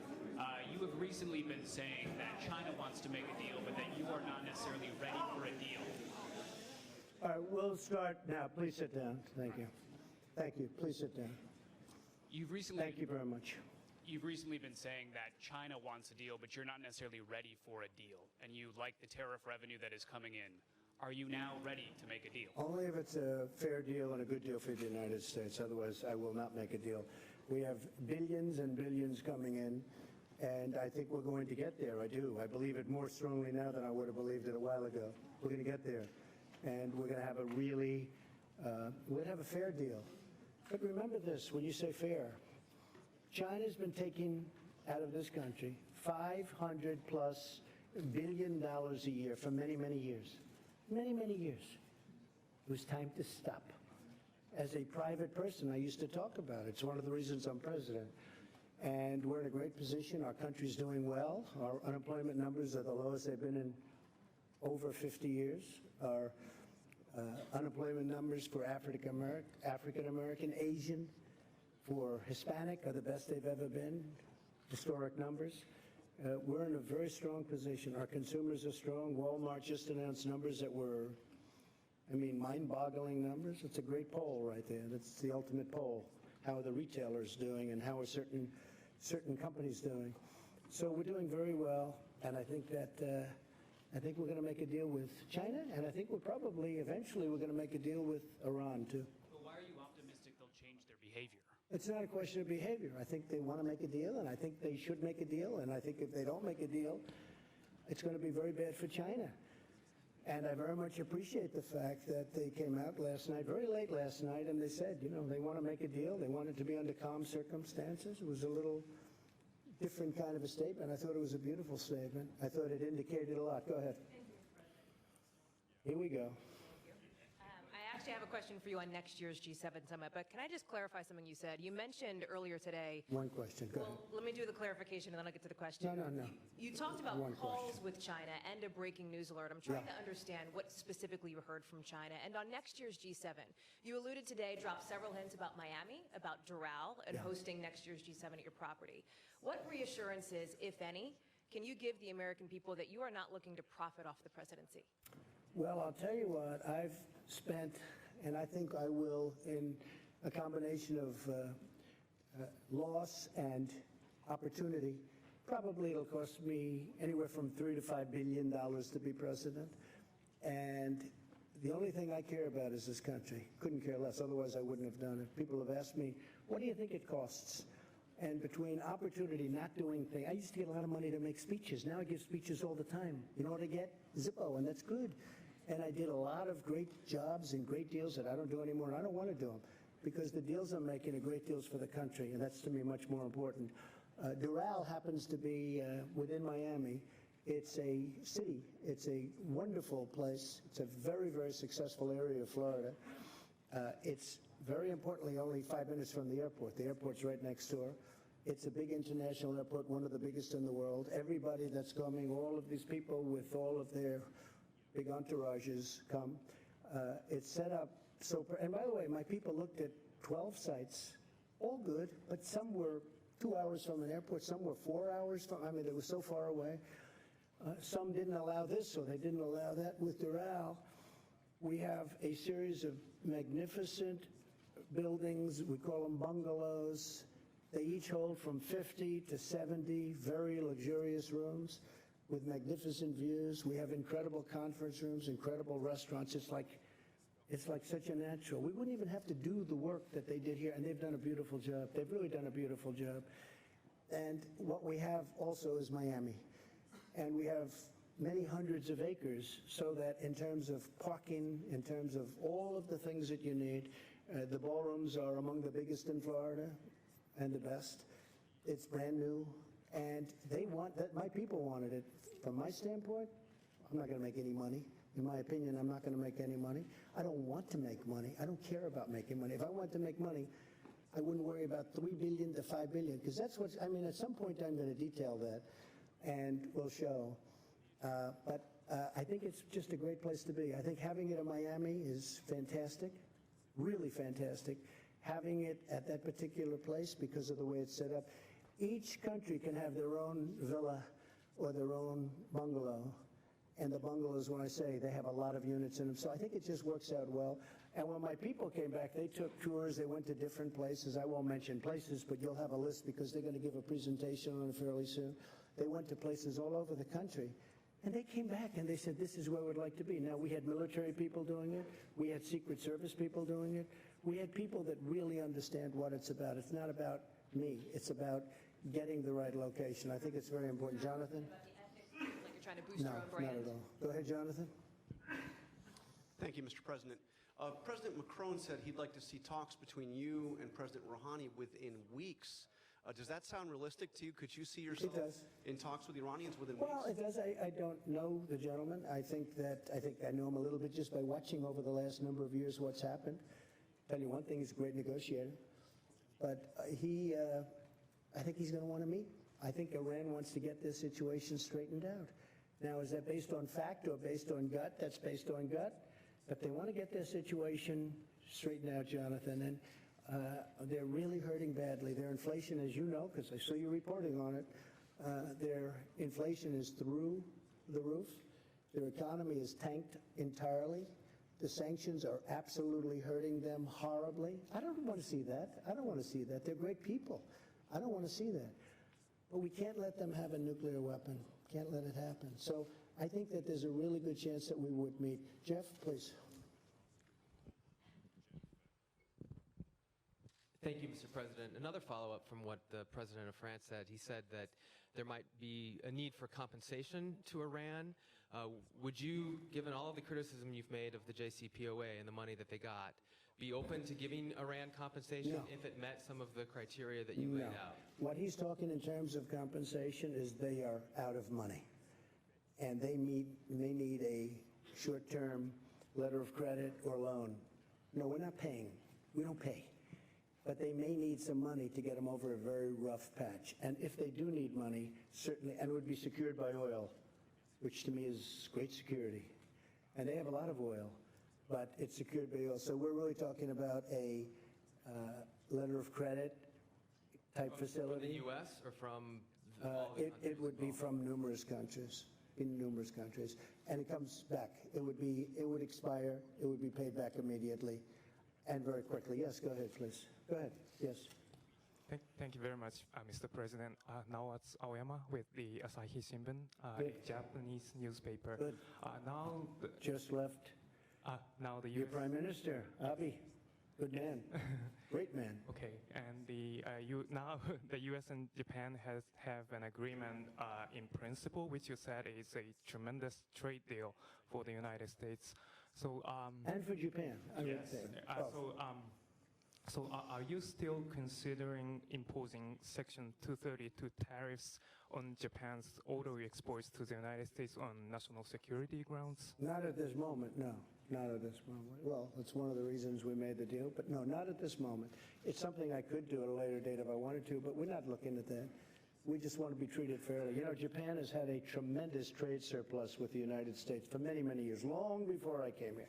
you have recently been saying that China wants to make a deal, but that you are not necessarily ready for a deal. All right, we'll start now. Please sit down. Thank you. Thank you. Please sit down. Thank you very much. You've recently been saying that China wants a deal, but you're not necessarily ready for a deal, and you like the tariff revenue that is coming in. Are you now ready to make a deal? Only if it's a fair deal and a good deal for the United States. Otherwise, I will not make a deal. We have billions and billions coming in, and I think we're going to get there. I do. I believe it more strongly now than I would have believed it a while ago. We're going to get there, and we're going to have a really, we'll have a fair deal. But remember this, when you say fair, China's been taking out of this country $500+ billion a year for many, many years. Many, many years. It was time to stop. As a private person, I used to talk about it. It's one of the reasons I'm president. And we're in a great position. Our country's doing well. Our unemployment numbers are the lowest they've been in over 50 years. Our unemployment numbers for African American, Asian, for Hispanic are the best they've ever been, historic numbers. We're in a very strong position. Our consumers are strong. Walmart just announced numbers that were, mind-boggling numbers. It's a great poll right there. That's the ultimate poll. How are the retailers doing and how are certain companies doing? So we're doing very well, and I think that we're going to make a deal with China, and I think eventually we're going to make a deal with Iran too. But why are you optimistic they'll change their behavior? It's not a question of behavior. I think they want to make a deal, and I think they should make a deal, and I think if they don't make a deal, it's going to be very bad for China. And I very much appreciate the fact that they came out last night, very late last night, and they said, they want to make a deal. They want it to be under calm circumstances. It was a little different kind of a statement. I thought it was a beautiful statement. I thought it indicated a lot. Go ahead. Here we go. I actually have a question for you on next year's G7 summit, but can I just clarify something you said? You mentioned earlier today. One question. Go ahead. Let me do the clarification and then I'll get to the question. No. You talked about One calls question. with China and a breaking news alert. I'm trying to understand what specifically you heard from China. And on next year's G7, you alluded today, dropped several hints about Miami, about Doral, and hosting next year's G7 at your property. What reassurances, if any, can you give the American people that you are not looking to profit off the presidency? Well, I'll tell you what, I've spent, and I think I will, in a combination of loss and opportunity, probably it'll cost me anywhere from $3 to $5 billion to be president. And the only thing I care about is this country. Couldn't care less, otherwise I wouldn't have done it. People have asked me, what do you think it costs? And between opportunity, not doing things, I used to get a lot of money to make speeches. Now I give speeches all the time. You know what I get? Zippo, and that's good. And I did a lot of great jobs and great deals that I don't do anymore, and I don't want to do them because the deals I'm making are great deals for the country, and that's to me much more important. Doral happens to be within Miami. It's a city. It's a wonderful place. It's a very, very successful area of Florida. It's very importantly only 5 minutes from the airport. The airport's right next door. It's a big international airport, one of the biggest in the world. Everybody that's coming, all of these people with all of their big entourages come. It's set up so, and by the way, my people looked at 12 sites, all good, but some were 2 hours from an airport, some were 4 hours from, they were so far away. Some didn't allow this, or they didn't allow that. With Doral, we have a series of magnificent buildings, we call them bungalows. They each hold from 50 to 70 very luxurious rooms with magnificent views. We have incredible conference rooms, incredible restaurants. It's like such a natural. We wouldn't even have to do the work that they did here, and they've done a beautiful job. They've really done a beautiful job. And what we have also is Miami. And we have many hundreds of acres so that in terms of parking, in terms of all of the things that you need, the ballrooms are among the biggest in Florida and the best. It's brand new. And they want that. My people wanted it. From my standpoint, I'm not going to make any money. In my opinion, I'm not going to make any money. I don't want to make money. I don't care about making money. If I want to make money, I wouldn't worry about $3 billion to $5 billion, because that's what, at some point I'm going to detail that, and we'll show. But I think it's just a great place to be. I think having it in Miami is fantastic, really fantastic. Having it at that particular place because of the way it's set up. Each country can have their own villa or their own bungalow. And the bungalows, when I say, they have a lot of units in them. So I think it just works out well. And when my people came back, they took tours. They went to different places. I won't mention places, but you'll have a list because they're going to give a presentation on it fairly soon. They went to places all over the country. And they came back and they said, this is where we'd like to be. Now, we had military people doing it. We had Secret Service people doing it. We had people that really understand what it's about. It's not about me. It's about getting the right location. I think it's very important. Jonathan? Like you're trying to boost No, your own brand. not at all. Go ahead, Jonathan. Thank you, Mr. President. President Macron said he'd like to see talks between you and President Rouhani within weeks. Does that sound realistic to you? Could you see yourself in talks with the Iranians within Well, weeks? it does. I don't know the gentleman. I think I know him a little bit just by watching over the last number of years what's happened. Tell you one thing, he's a great negotiator. But I think he's going to want to meet. I think Iran wants to get this situation straightened out. Now, is that based on fact or based on gut? That's based on gut. But they want to get their situation straightened out, Jonathan. And they're really hurting badly. Their inflation, as you know, because I saw you reporting on it, their inflation is through the roof. Their economy is tanked entirely. The sanctions are absolutely hurting them horribly. I don't want to see that. I don't want to see that. They're great people. I don't want to see that. But we can't let them have a nuclear weapon. Can't let it happen. So I think that there's a really good chance that we would meet. Jeff, please. Thank you, Mr. President. Another follow-up from what the President of France said. He said that there might be a need for compensation to Iran. Would you, given all of the criticism you've made of the JCPOA and the money that they got, be open to giving Iran compensation if it met some of the criteria that you laid out? What he's talking in terms of compensation is they are out of money. And they need a short-term letter of credit or loan. No, we're not paying. We don't pay. But they may need some money to get them over a very rough patch. And if they do need money, certainly, and it would be secured by oil, which to me is great security. And they have a lot of oil, but it's secured by oil. So we're really talking about a letter of credit type facility. From the U.S. or from It would be from numerous countries, in numerous countries. And it comes back. It would expire. It would be paid back immediately and very quickly. Yes, go ahead, please. Go ahead. Yes. Thank you very much, Mr. President. Nawaz Aoyama with the Asahi Shimbun, a Japanese newspaper. Good. Now, Just left. now the Your US Prime Minister, Abiy. Good man. Great man. Okay, and now the U.S. and Japan have an agreement in principle, which you said is a tremendous trade deal for the United States. So And for Japan, I would yes. say. So are you still considering imposing Section 232 tariffs on Japan's auto exports to the United States on national security grounds? Not at this moment, no. Not at this moment. Well, it's one of the reasons we made the deal, but no, not at this moment. It's something I could do at a later date if I wanted to, but we're not looking at that. We just want to be treated fairly. You know, Japan has had a tremendous trade surplus with the United States for many, many years, long before I came here.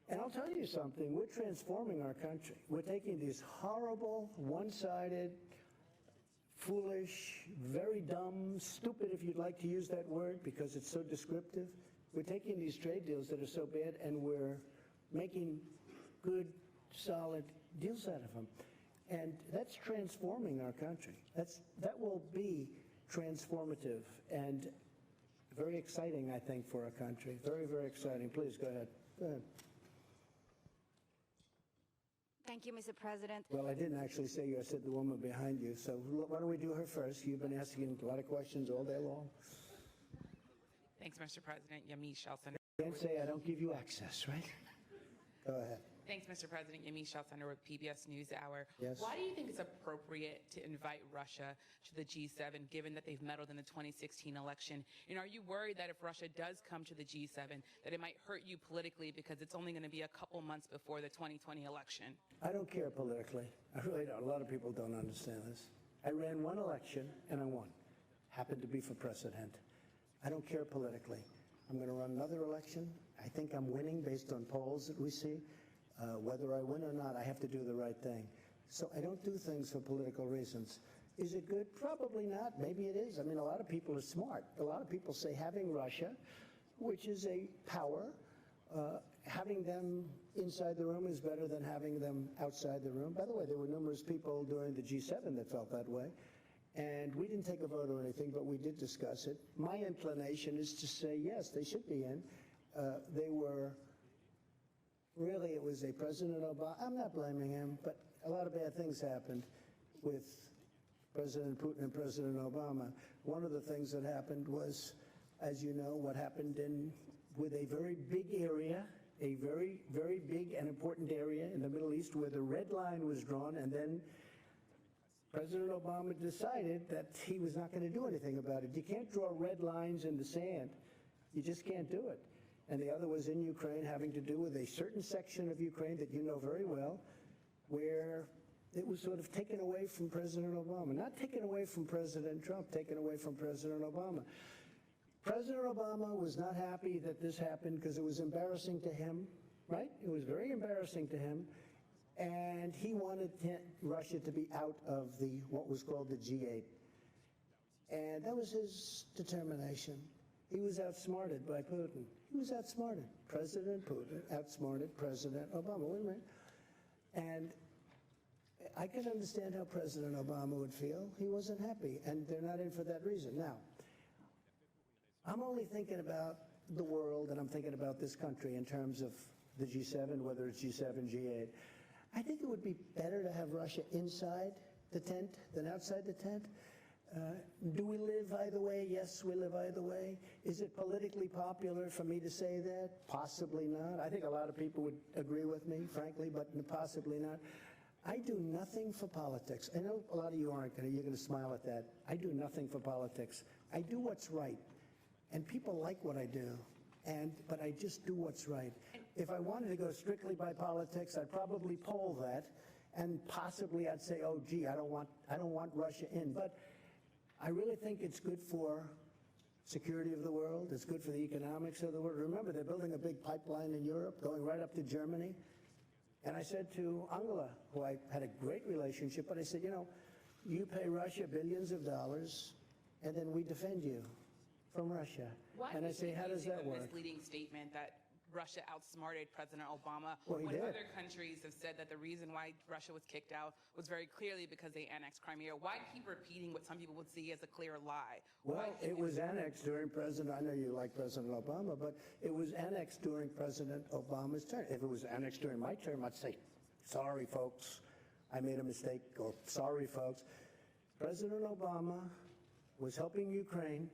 And I'll tell you something, we're transforming our country. We're taking these horrible, one-sided, foolish, very dumb, stupid, if you'd like to use that word, because it's so descriptive. We're taking these trade deals that are so bad and we're making good, solid deals out of them. And that's transforming our country. That will be transformative and very exciting, I think, for our country. Very, very exciting. Please, go ahead. Go ahead. Thank you, Mr. President. Well, I didn't actually say you. I said the woman behind you. So why don't we do her first? You've been asking a lot of questions all day long. Thanks, Mr. President. Yamiche Shelton. Can't say I don't give you access, right? Go ahead. Thanks, Mr. President. Yamiche Shelton with PBS NewsHour. Yes. Why do you think it's appropriate to invite Russia to the G7, given that they've meddled in the 2016 election? And are you worried that if Russia does come to the G7, that it might hurt you politically because it's only going to be a couple months before the 2020 election? I don't care politically. I really don't. A lot of people don't understand this. I ran one election and I won. Happened to be for president. I don't care politically. I'm going to run another election. I think I'm winning based on polls that we see. Whether I win or not, I have to do the right thing. So I don't do things for political reasons. Is it good? Probably not. Maybe it is. I mean, a lot of people are smart. A lot of people say having Russia, which is a power, having them inside the room is better than having them outside the room. By the way, there were numerous people during the G7 that felt that way. And we didn't take a vote or anything, but we did discuss it. My inclination is to say, yes, they should be in. They were, really, it was a President Obama. I'm not blaming him, but a lot of bad things happened with President Putin and President Obama. One of the things that happened was, as you know, what happened with a very big area, a very, very big and important area in the Middle East where the red line was drawn, and then President Obama decided that he was not going to do anything about it. You can't draw red lines in the sand. You just can't do it. And the other was in Ukraine, having to do with a certain section of Ukraine that you know very well, where it was sort of taken away from President Obama. Not taken away from President Trump, taken away from President Obama. President Obama was not happy that this happened because it was embarrassing to him, right? It was very embarrassing to him. And he wanted Russia to be out of what was called the G8. And that was his determination. He was outsmarted by Putin. He was outsmarted. President Putin outsmarted President Obama. Wait a minute. And I can understand how President Obama would feel. He wasn't happy, and they're not in for that reason. Now, I'm only thinking about the world, and I'm thinking about this country in terms of the G7, whether it's G7, G8. I think it would be better to have Russia inside the tent than outside the tent. Do we live either way? Yes, we live either way. Is it politically popular for me to say that? Possibly not. I think a lot of people would agree with me, frankly, but possibly not. I do nothing for politics. I know a lot of you aren't going to, you're going to smile at that. I do nothing for politics. I do what's right. And people like what I do. But I just do what's right. If I wanted to go strictly by politics, I'd probably poll that, and possibly I'd say, oh, gee, I don't want Russia in. But I really think it's good for security of the world. It's good for the economics of the world. Remember, they're building a big pipeline in Europe going right up to Germany. And I said to Angela, who I had a great relationship, but I said, you know, you pay Russia billions of dollars, and then we defend you from Russia. Why and I say, how does that a work? misleading statement that Russia outsmarted President Obama Well, when did. other countries have said that the reason why Russia was kicked out was very clearly because they annexed Crimea. Why keep repeating what some people would see as a clear lie? Well, it was annexed during President, I know you like President Obama, but it was annexed during President Obama's term. If it was annexed during my term, I'd say, sorry, folks, I made a mistake, or sorry, folks. President Obama was helping Ukraine.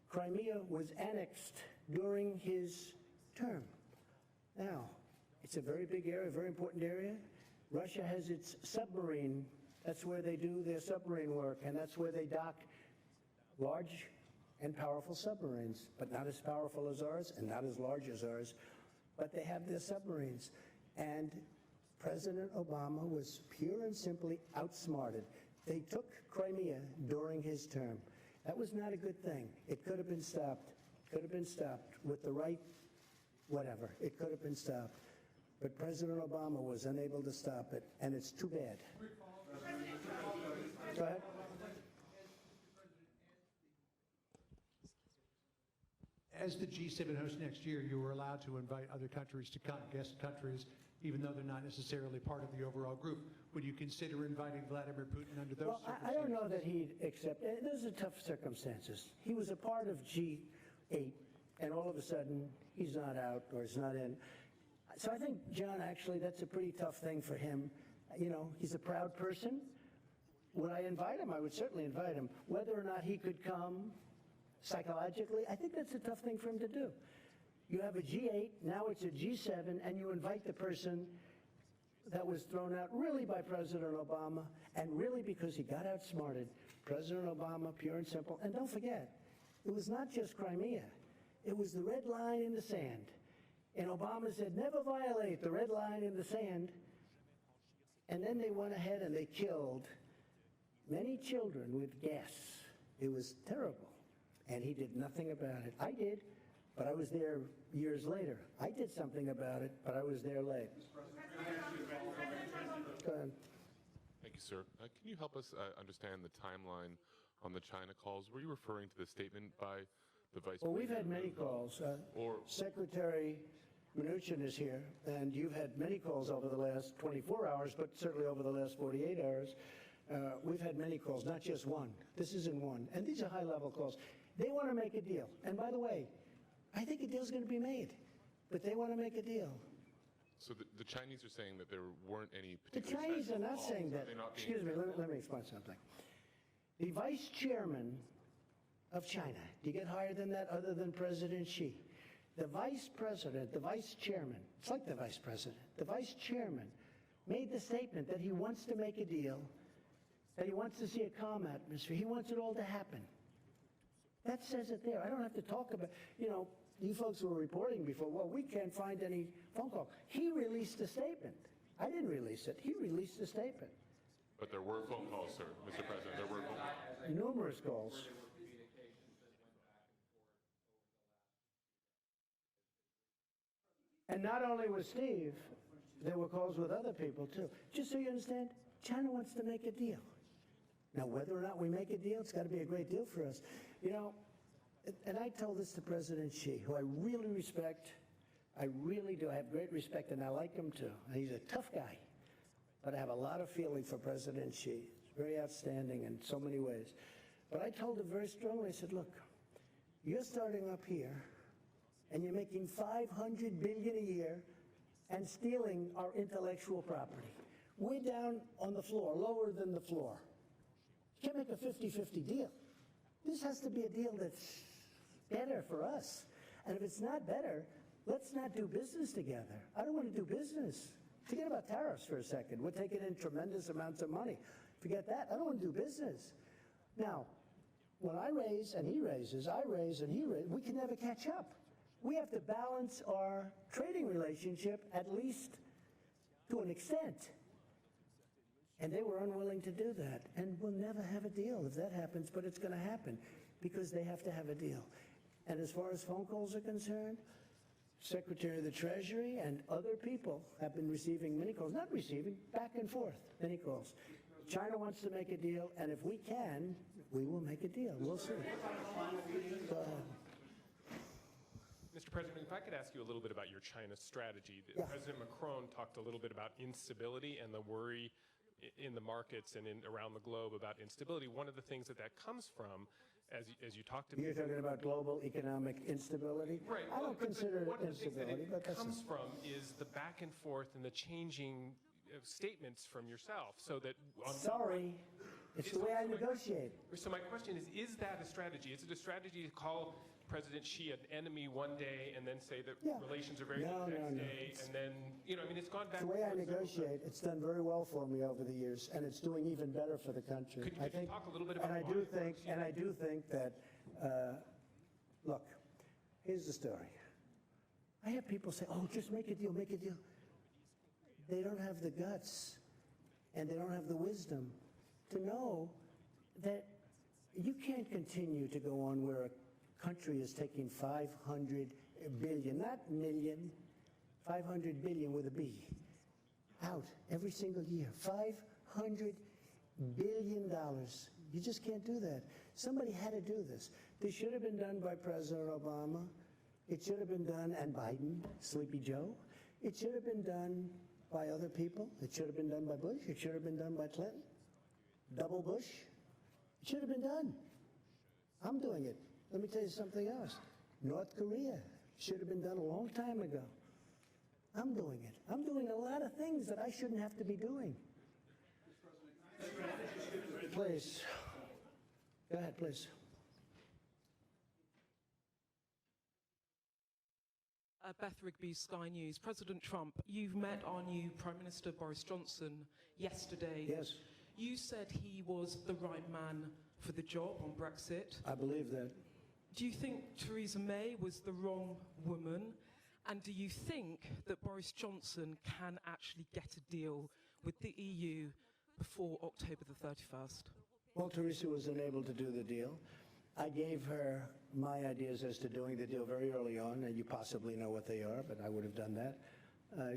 Crimea was annexed during his term. Now, it's a very big area, very important area. Russia has its submarine. That's where they do their submarine work, and that's where they dock large and powerful submarines, but not as powerful as ours and not as large as ours. But they have their submarines. And President Obama was pure and simply outsmarted. They took Crimea during his term. That was not a good thing. It could have been stopped. Could have been stopped with the right, whatever. It could have been stopped. But President Obama was unable to stop it, and it's too bad. Go ahead. As the G7 host next year, you were allowed to invite other countries to come, guest countries, even though they're not necessarily part of the overall group. Would you consider inviting Vladimir Putin under those circumstances? I don't know that he'd accept. Those are tough circumstances. He was a part of G8, and all of a sudden, he's not out or he's not in. So I think, John, actually, that's a pretty tough thing for him. You know, he's a proud person. Would I invite him? I would certainly invite him. Whether or not he could come psychologically, I think that's a tough thing for him to do. You have a G8, now it's a G7, and you invite the person that was thrown out really by President Obama, and really because he got outsmarted. President Obama, pure and simple. And don't forget, it was not just Crimea. It was the red line in the sand. And Obama said, never violate the red line in the sand. And then they went ahead and they killed many children with gas. It was terrible. And he did nothing about it. I did. but I was there years later. I did something about it, but I was there late. Go ahead. Thank you, sir. Can you help us understand the timeline on the China calls? Were you referring to the statement by the Vice Well, President? we've had many calls. Secretary Mnuchin is here, and you've had many calls over the last 24 hours, but certainly over the last 48 hours. We've had many calls, not just one. This isn't one. And these are high-level calls. They want to make a deal. And by the way, I think a deal's going to be made, but they want to make a deal. So the Chinese are saying that there weren't any The particular Chinese are not calls. saying that. They're not being- Excuse me, let me explain something. The vice chairman of China, do you get higher than that other than President Xi? The vice president, the vice chairman, it's like the vice president, the vice chairman made the statement that he wants to make a deal, that he wants to see a calm atmosphere. He wants it all to happen. That says it there. I don't have to talk about, you folks were reporting before, well, we can't find any phone call. He released a statement. I didn't release it. He released a statement. But there were phone calls, sir, Mr. President. There were phone calls. Numerous calls. And not only with Steve, there were calls with other people too. Just so you understand, China wants to make a deal. Now, whether or not we make a deal, it's got to be a great deal for us. And I told this to President Xi, who I really respect. I really do. I have great respect, and I like him too. And he's a tough guy. But I have a lot of feeling for President Xi. He's very outstanding in so many ways. But I told him very strongly, I said, look, you're starting up here, and you're making $500 billion a year and stealing our intellectual property. We're down on the floor, lower than the floor. You can't make a 50-50 deal. This has to be a deal that's better for us. And if it's not better, let's not do business together. I don't want to do business. Forget about tariffs for a second. We're taking in tremendous amounts of money. Forget that. I don't want to do business. Now, when I raise and he raises, I raise and he raises, we can never catch up. We have to balance our trading relationship at least to an extent. And they were unwilling to do that. And we'll never have a deal if that happens, but it's going to happen because they have to have a deal. And as far as phone calls are concerned, Secretary of the Treasury and other people have been receiving many calls, not receiving, back and forth, many calls. China wants to make a deal, and if we can, we will make a deal. We'll see. Go ahead. Mr. President, if I could ask you a little bit about your China strategy. Yeah. President Macron talked a little bit about instability and the worry in the markets and around the globe about instability. One of the things that comes from, as you talked to me. You're talking about global economic instability? Right. I don't consider it one of the things that instability, but it that's comes from is the back and forth and the changing statements from yourself, so that. Sorry, it's the way I negotiate. So my question is that a strategy? Is it a strategy to call President Xi an enemy one day and then say that relations are very good the next day, and then, it's gone back. The way I negotiate, it's done very well for me over the years, and it's doing even better for the country. Could you talk a little bit about and I do think that, look, here's the story. I have people say, oh, just make a deal, make a deal. They don't have the guts, and they don't have the wisdom to know that you can't continue to go on where a country is taking 500 billion, not million, 500 billion with a B, out every single year. $500 billion. You just can't do that. Somebody had to do this. This should have been done by President Obama. It should have been done, and Biden, Sleepy Joe. It should have been done by other people. It should have been done by Bush. It should have been done by Clinton. Double Bush. It should have been done. I'm doing it. Let me tell you something else. North Korea should have been done a long time ago. I'm doing it. I'm doing a lot of things that I shouldn't have to be doing. Please. Go ahead, please. Beth Rigby, Sky News. President Trump, you've met our new Prime Minister Boris Johnson yesterday. Yes. You said he was the right man for the job on Brexit. I believe that. Do you think Theresa May was the wrong woman? And do you think that Boris Johnson can actually get a deal with the EU before October the 31st? Well, Theresa was unable to do the deal. I gave her my ideas as to doing the deal very early on, and you possibly know what they are, but I would have done that.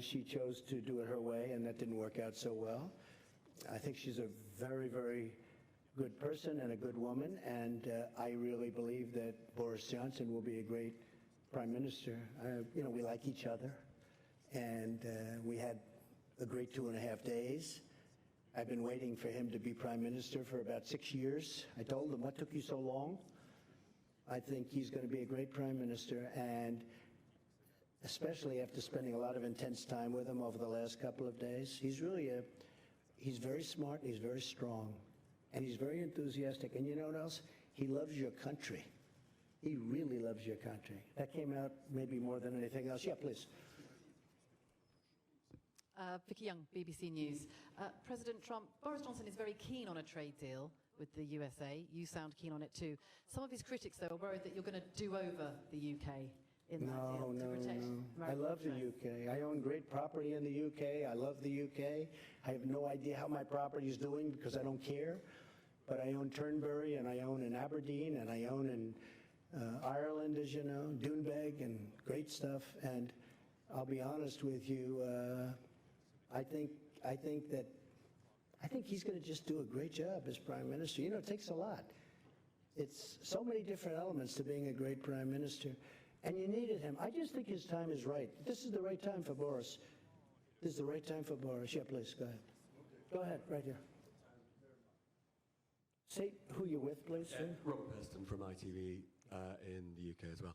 She chose to do it her way, and that didn't work out so well. I think she's a very, very good person and a good woman, and I really believe that Boris Johnson will be a great prime minister. You know, we like each other, and we had a great 2.5 days. I've been waiting for him to be prime minister for about 6 years. I told him, what took you so long? I think he's going to be a great prime minister, and especially after spending a lot of intense time with him over the last couple of days, he's very smart, he's very strong, and he's very enthusiastic. And you know what else? He loves your country. He really loves your country. That came out maybe more than anything else. Yeah, please. Vicky Young, BBC News. President Trump, Boris Johnson is very keen on a trade deal with the USA. You sound keen on it too. Some of his critics, though, are worried that you're going to do over the UK in that deal to protect I love the UK. I own great property in the UK. I love the UK. I have no idea how my property is doing because I don't care. But I own Turnberry, and I own in Aberdeen, and I own in Ireland, as you know, Doonbeg, and great stuff. And I'll be honest with you, I think he's going to just do a great job as prime minister. You know, it takes a lot. It's so many different elements to being a great prime minister. And you needed him. I just think his time is right. This is the right time for Boris. This is the right time for Boris. Yeah, please, go ahead. Go ahead, right here. Say who you're with, please. Robert Peston from ITV in the UK as well.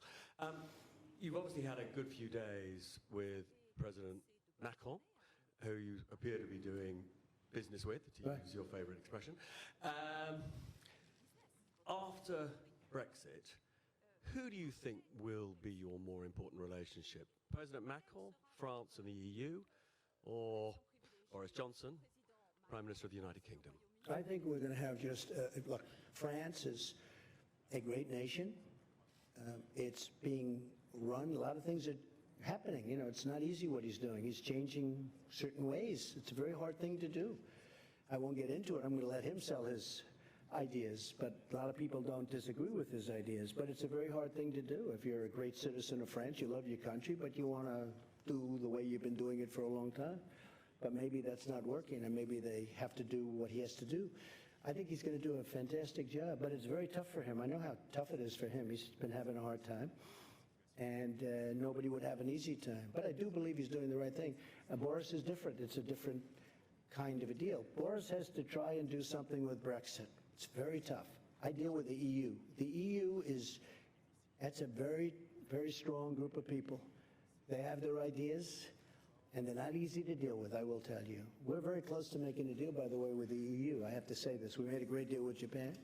You've obviously had a good few days with President Macron, who you appear to be doing business with, to use your favourite expression. After Brexit, who do you think will be your more important relationship? President Macron, France and the EU, or Boris Johnson, Prime Minister of the United Kingdom? I think we're going to have just, look, France is a great nation. It's being run, a lot of things are happening. You know, it's not easy what he's doing. He's changing certain ways. It's a very hard thing to do. I won't get into it. I'm going to let him sell his ideas, but a lot of people don't disagree with his ideas. But it's a very hard thing to do. If you're a great citizen of France, you love your country, but you want to do the way you've been doing it for a long time. But maybe that's not working, and maybe they have to do what he has to do. I think he's going to do a fantastic job, but it's very tough for him. I know how tough it is for him. He's been having a hard time, and nobody would have an easy time. But I do believe he's doing the right thing. Boris is different. It's a different kind of a deal. Boris has to try and do something with Brexit. It's very tough. I deal with the EU. The EU that's a very, very strong group of people. They have their ideas, and they're not easy to deal with, I will tell you. We're very close to making a deal, by the way, with the EU. I have to say this. We made a great deal with Japan,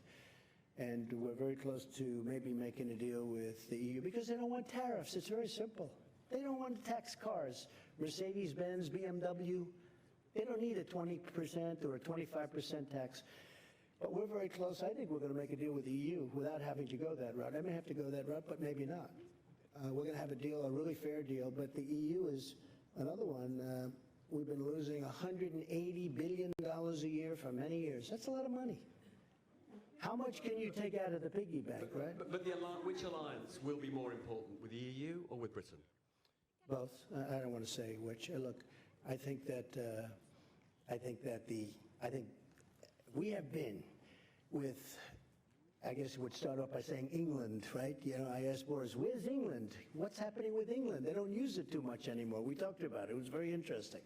and we're very close to maybe making a deal with the EU because they don't want tariffs. It's very simple. They don't want to tax cars. Mercedes-Benz, BMW, they don't need a 20% or a 25% tax. But we're very close. I think we're going to make a deal with the EU without having to go that route. I may have to go that route, but maybe not. We're going to have a deal, a really fair deal, but the EU is another one. We've been losing $180 billion a year for many years. That's a lot of money. How much can you take out of the piggy bank, right? But which alliance will be more important, with the EU or with Britain? Both. I don't want to say which. Look, I think we have been with, I guess it would start off by saying England, right? You know, I asked Boris, where's England? What's happening with England? They don't use it too much anymore. We talked about it. It was very interesting.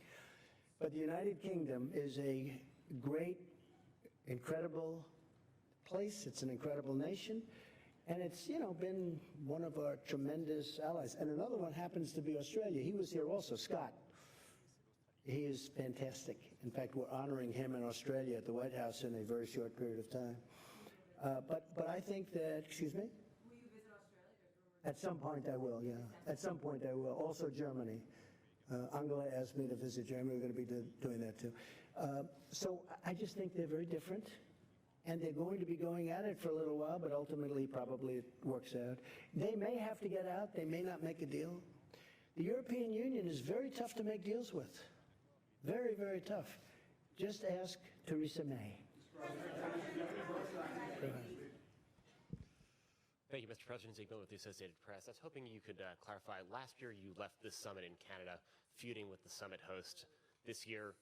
But the United Kingdom is a great, incredible place. It's an incredible nation. And it's, you know, been one of our tremendous allies. And another one happens to be Australia. He was here also, Scott. He is fantastic. In fact, we're honoring him in Australia at the White House in a very short period of time. But I think that, excuse me? Will you visit Australia? At some point I will, yeah. At some point I will. Also Germany. Angela asked me to visit Germany. We're going to be doing that too. So I just think they're very different. And they're going to be going at it for a little while, but ultimately probably it works out. They may have to get out. They may not make a deal. The European Union is very tough to make deals with. Very, very tough. Just ask Theresa May. Thank you, Mr. President. Ziegler with the Associated Press. I was hoping you could clarify. Last year, you left this summit in Canada, feuding with the summit host. This year,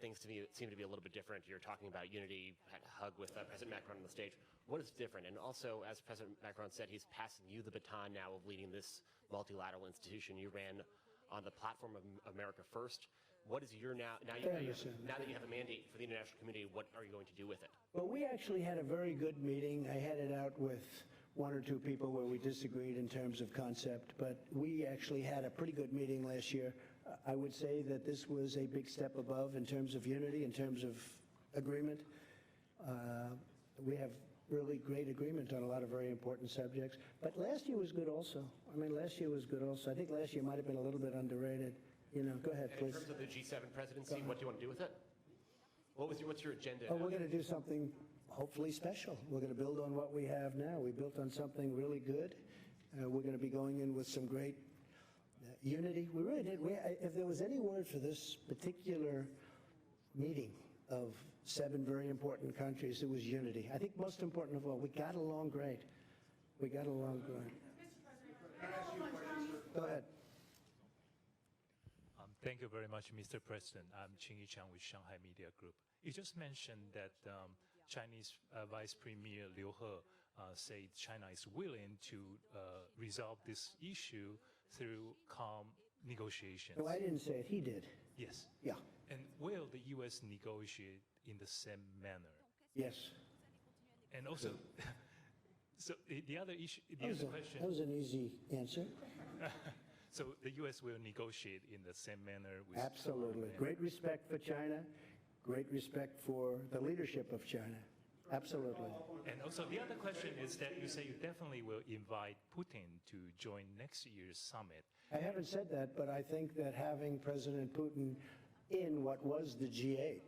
things to me seem to be a little bit different. You're talking about unity, had a hug with President Macron on the stage. What is different? And also, as President Macron said, he's passing you the baton now of leading this multilateral institution. You ran on the platform of America First. What is your now that you have a mandate for the international community, what are you going to do with it? Well, we actually had a very good meeting. I had it out with one or two people where we disagreed in terms of concept, but we actually had a pretty good meeting last year. I would say that this was a big step above in terms of unity, in terms of agreement. We have really great agreement on a lot of very important subjects. But last year was good also. I mean, last year was good also. I think last year might have been a little bit underrated. You know, go ahead, please. In terms of the G7 presidency, what do you want to do with it? What's your agenda? Oh, we're going to do something hopefully special. We're going to build on what we have now. We built on something really good. We're going to be going in with some great unity. We really did. If there was any word for this particular meeting of 7 very important countries, it was unity. I think most important of all, we got along great. We got along great. Go ahead. Thank you very much, Mr. President. I'm Qing Yichang with Shanghai Media Group. You just mentioned that Chinese Vice Premier Liu He said China is willing to resolve this issue through calm negotiations. No, I didn't say it. He did. Yes. Yeah. And will the U.S. negotiate in the same manner? Yes. And also, so the other issue, the other question. That was an easy answer. So the U.S. will negotiate in the same manner with Absolutely. Great respect for China, great respect for the leadership of China. Absolutely. And also the other question is that you say you definitely will invite Putin to join next year's summit. I haven't said that, but I think that having President Putin in what was the G8,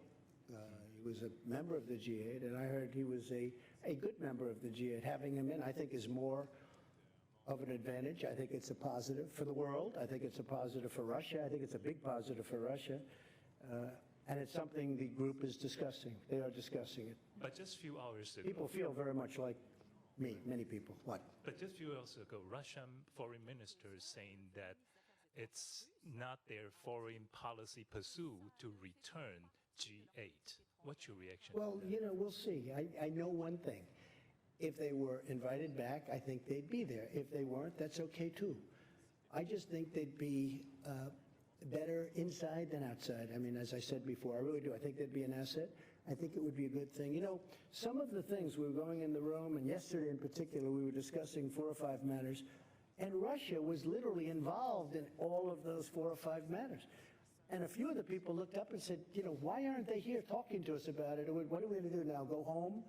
he was a member of the G8, and I heard he was a good member of the G8. Having him in, I think, is more of an advantage. I think it's a positive for the world. I think it's a positive for Russia. I think it's a big positive for Russia. And it's something the group is discussing. They are discussing it. But just a few hours ago. People feel very much like me, many people. What? But just a few hours ago, Russian foreign minister saying that it's not their foreign policy pursuit to return G8. What's your reaction? Well, you know, we'll see. I know one thing. If they were invited back, I think they'd be there. If they weren't, that's okay too. I just think they'd be better inside than outside. I mean, as I said before, I really do. I think they'd be an asset. I think it would be a good thing. You know, some of the things, we were going in the room, and yesterday in particular, we were discussing 4 or 5 matters, and Russia was literally involved in all of those 4 or 5 matters. And a few of the people looked up and said, you know, why aren't they here talking to us about it? What are we going to do now, go home?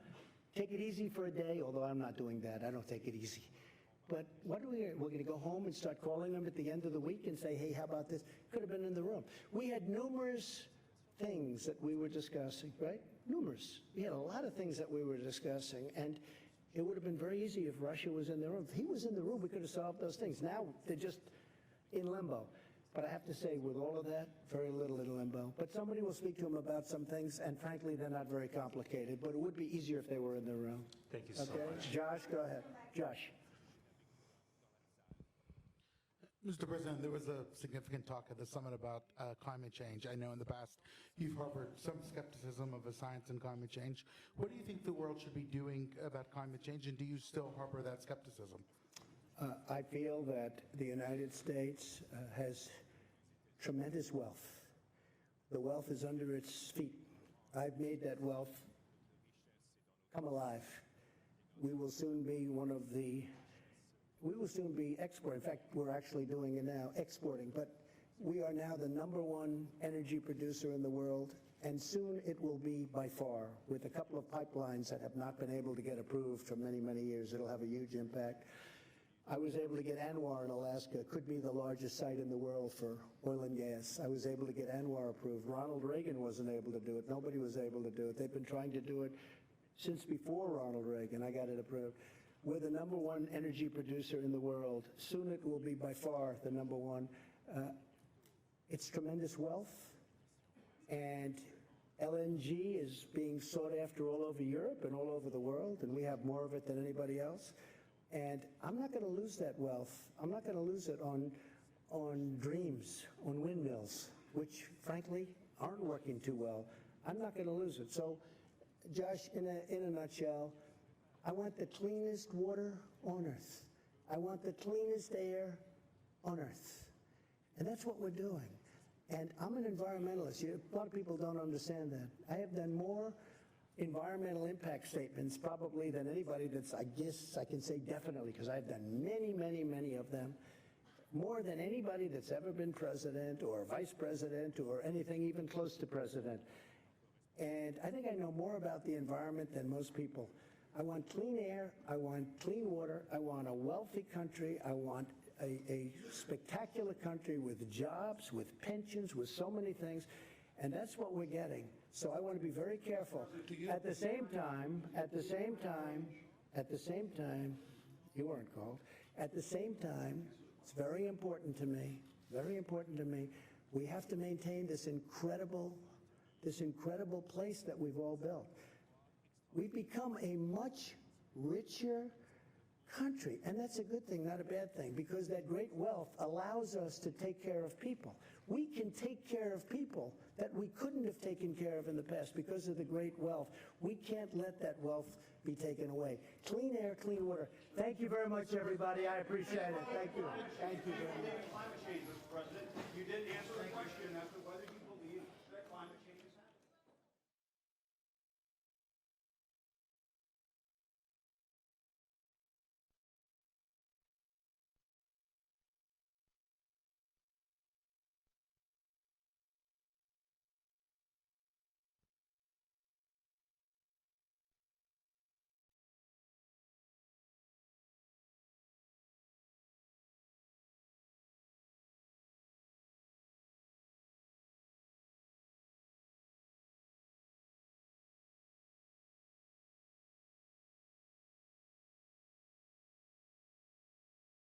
Take it easy for a day, although I'm not doing that. I don't take it easy. But we're going to go home and start calling them at the end of the week and say, hey, how about this? Could have been in the room. We had numerous things that we were discussing, right? Numerous. We had a lot of things that we were discussing, and it would have been very easy if Russia was in the room. If he was in the room, we could have solved those things. Now they're just in limbo. But I have to say, with all of that, very little in limbo. But somebody will speak to him about some things, and frankly, they're not very complicated. But it would be easier if they were in the room. Thank you so much. Josh, go ahead. Josh. Mr. President, there was a significant talk at the summit about climate change. I know in the past you've harbored some skepticism of the science and climate change. What do you think the world should be doing about climate change, and do you still harbor that skepticism? I feel that the United States has tremendous wealth. The wealth is under its feet. I've made that wealth come alive. We will soon be exporting. In fact, we're actually doing it now, exporting. But we are now the #1 energy producer in the world, and soon it will be by far, with a couple of pipelines that have not been able to get approved for many, many years. It'll have a huge impact. I was able to get ANWR in Alaska. It could be the largest site in the world for oil and gas. I was able to get ANWR approved. Ronald Reagan wasn't able to do it. Nobody was able to do it. They've been trying to do it since before Ronald Reagan. I got it approved. We're the #1 energy producer in the world. Soon it will be by far the #1. It's tremendous wealth, and LNG is being sought after all over Europe and all over the world, and we have more of it than anybody else. And I'm not going to lose that wealth. I'm not going to lose it on dreams, on windmills, which frankly aren't working too well. I'm not going to lose it. So, Josh, in a nutshell, I want the cleanest water on earth. I want the cleanest air on earth. And that's what we're doing. And I'm an environmentalist. A lot of people don't understand that. I have done more environmental impact statements probably than anybody that's, I guess I can say definitely, because I've done many, many, many of them, more than anybody that's ever been president or vice president or anything even close to president. And I think I know more about the environment than most people. I want clean air, I want clean water, I want a wealthy country, I want a spectacular country with jobs, with pensions, with so many things, and that's what we're getting. So I want to be very careful. At the same time, you weren't called. At the same time, it's very important to me, we have to maintain this incredible place that we've all built. We've become a much richer country, and that's a good thing, not a bad thing, because that great wealth allows us to take care of people. We can take care of people that we couldn't have taken care of in the past because of the great wealth. We can't let that wealth be taken away. Clean air, clean water. Thank you very much, everybody. I appreciate it. Thank you. Thank you very much. Climate change, Mr. President. You didn't answer the question.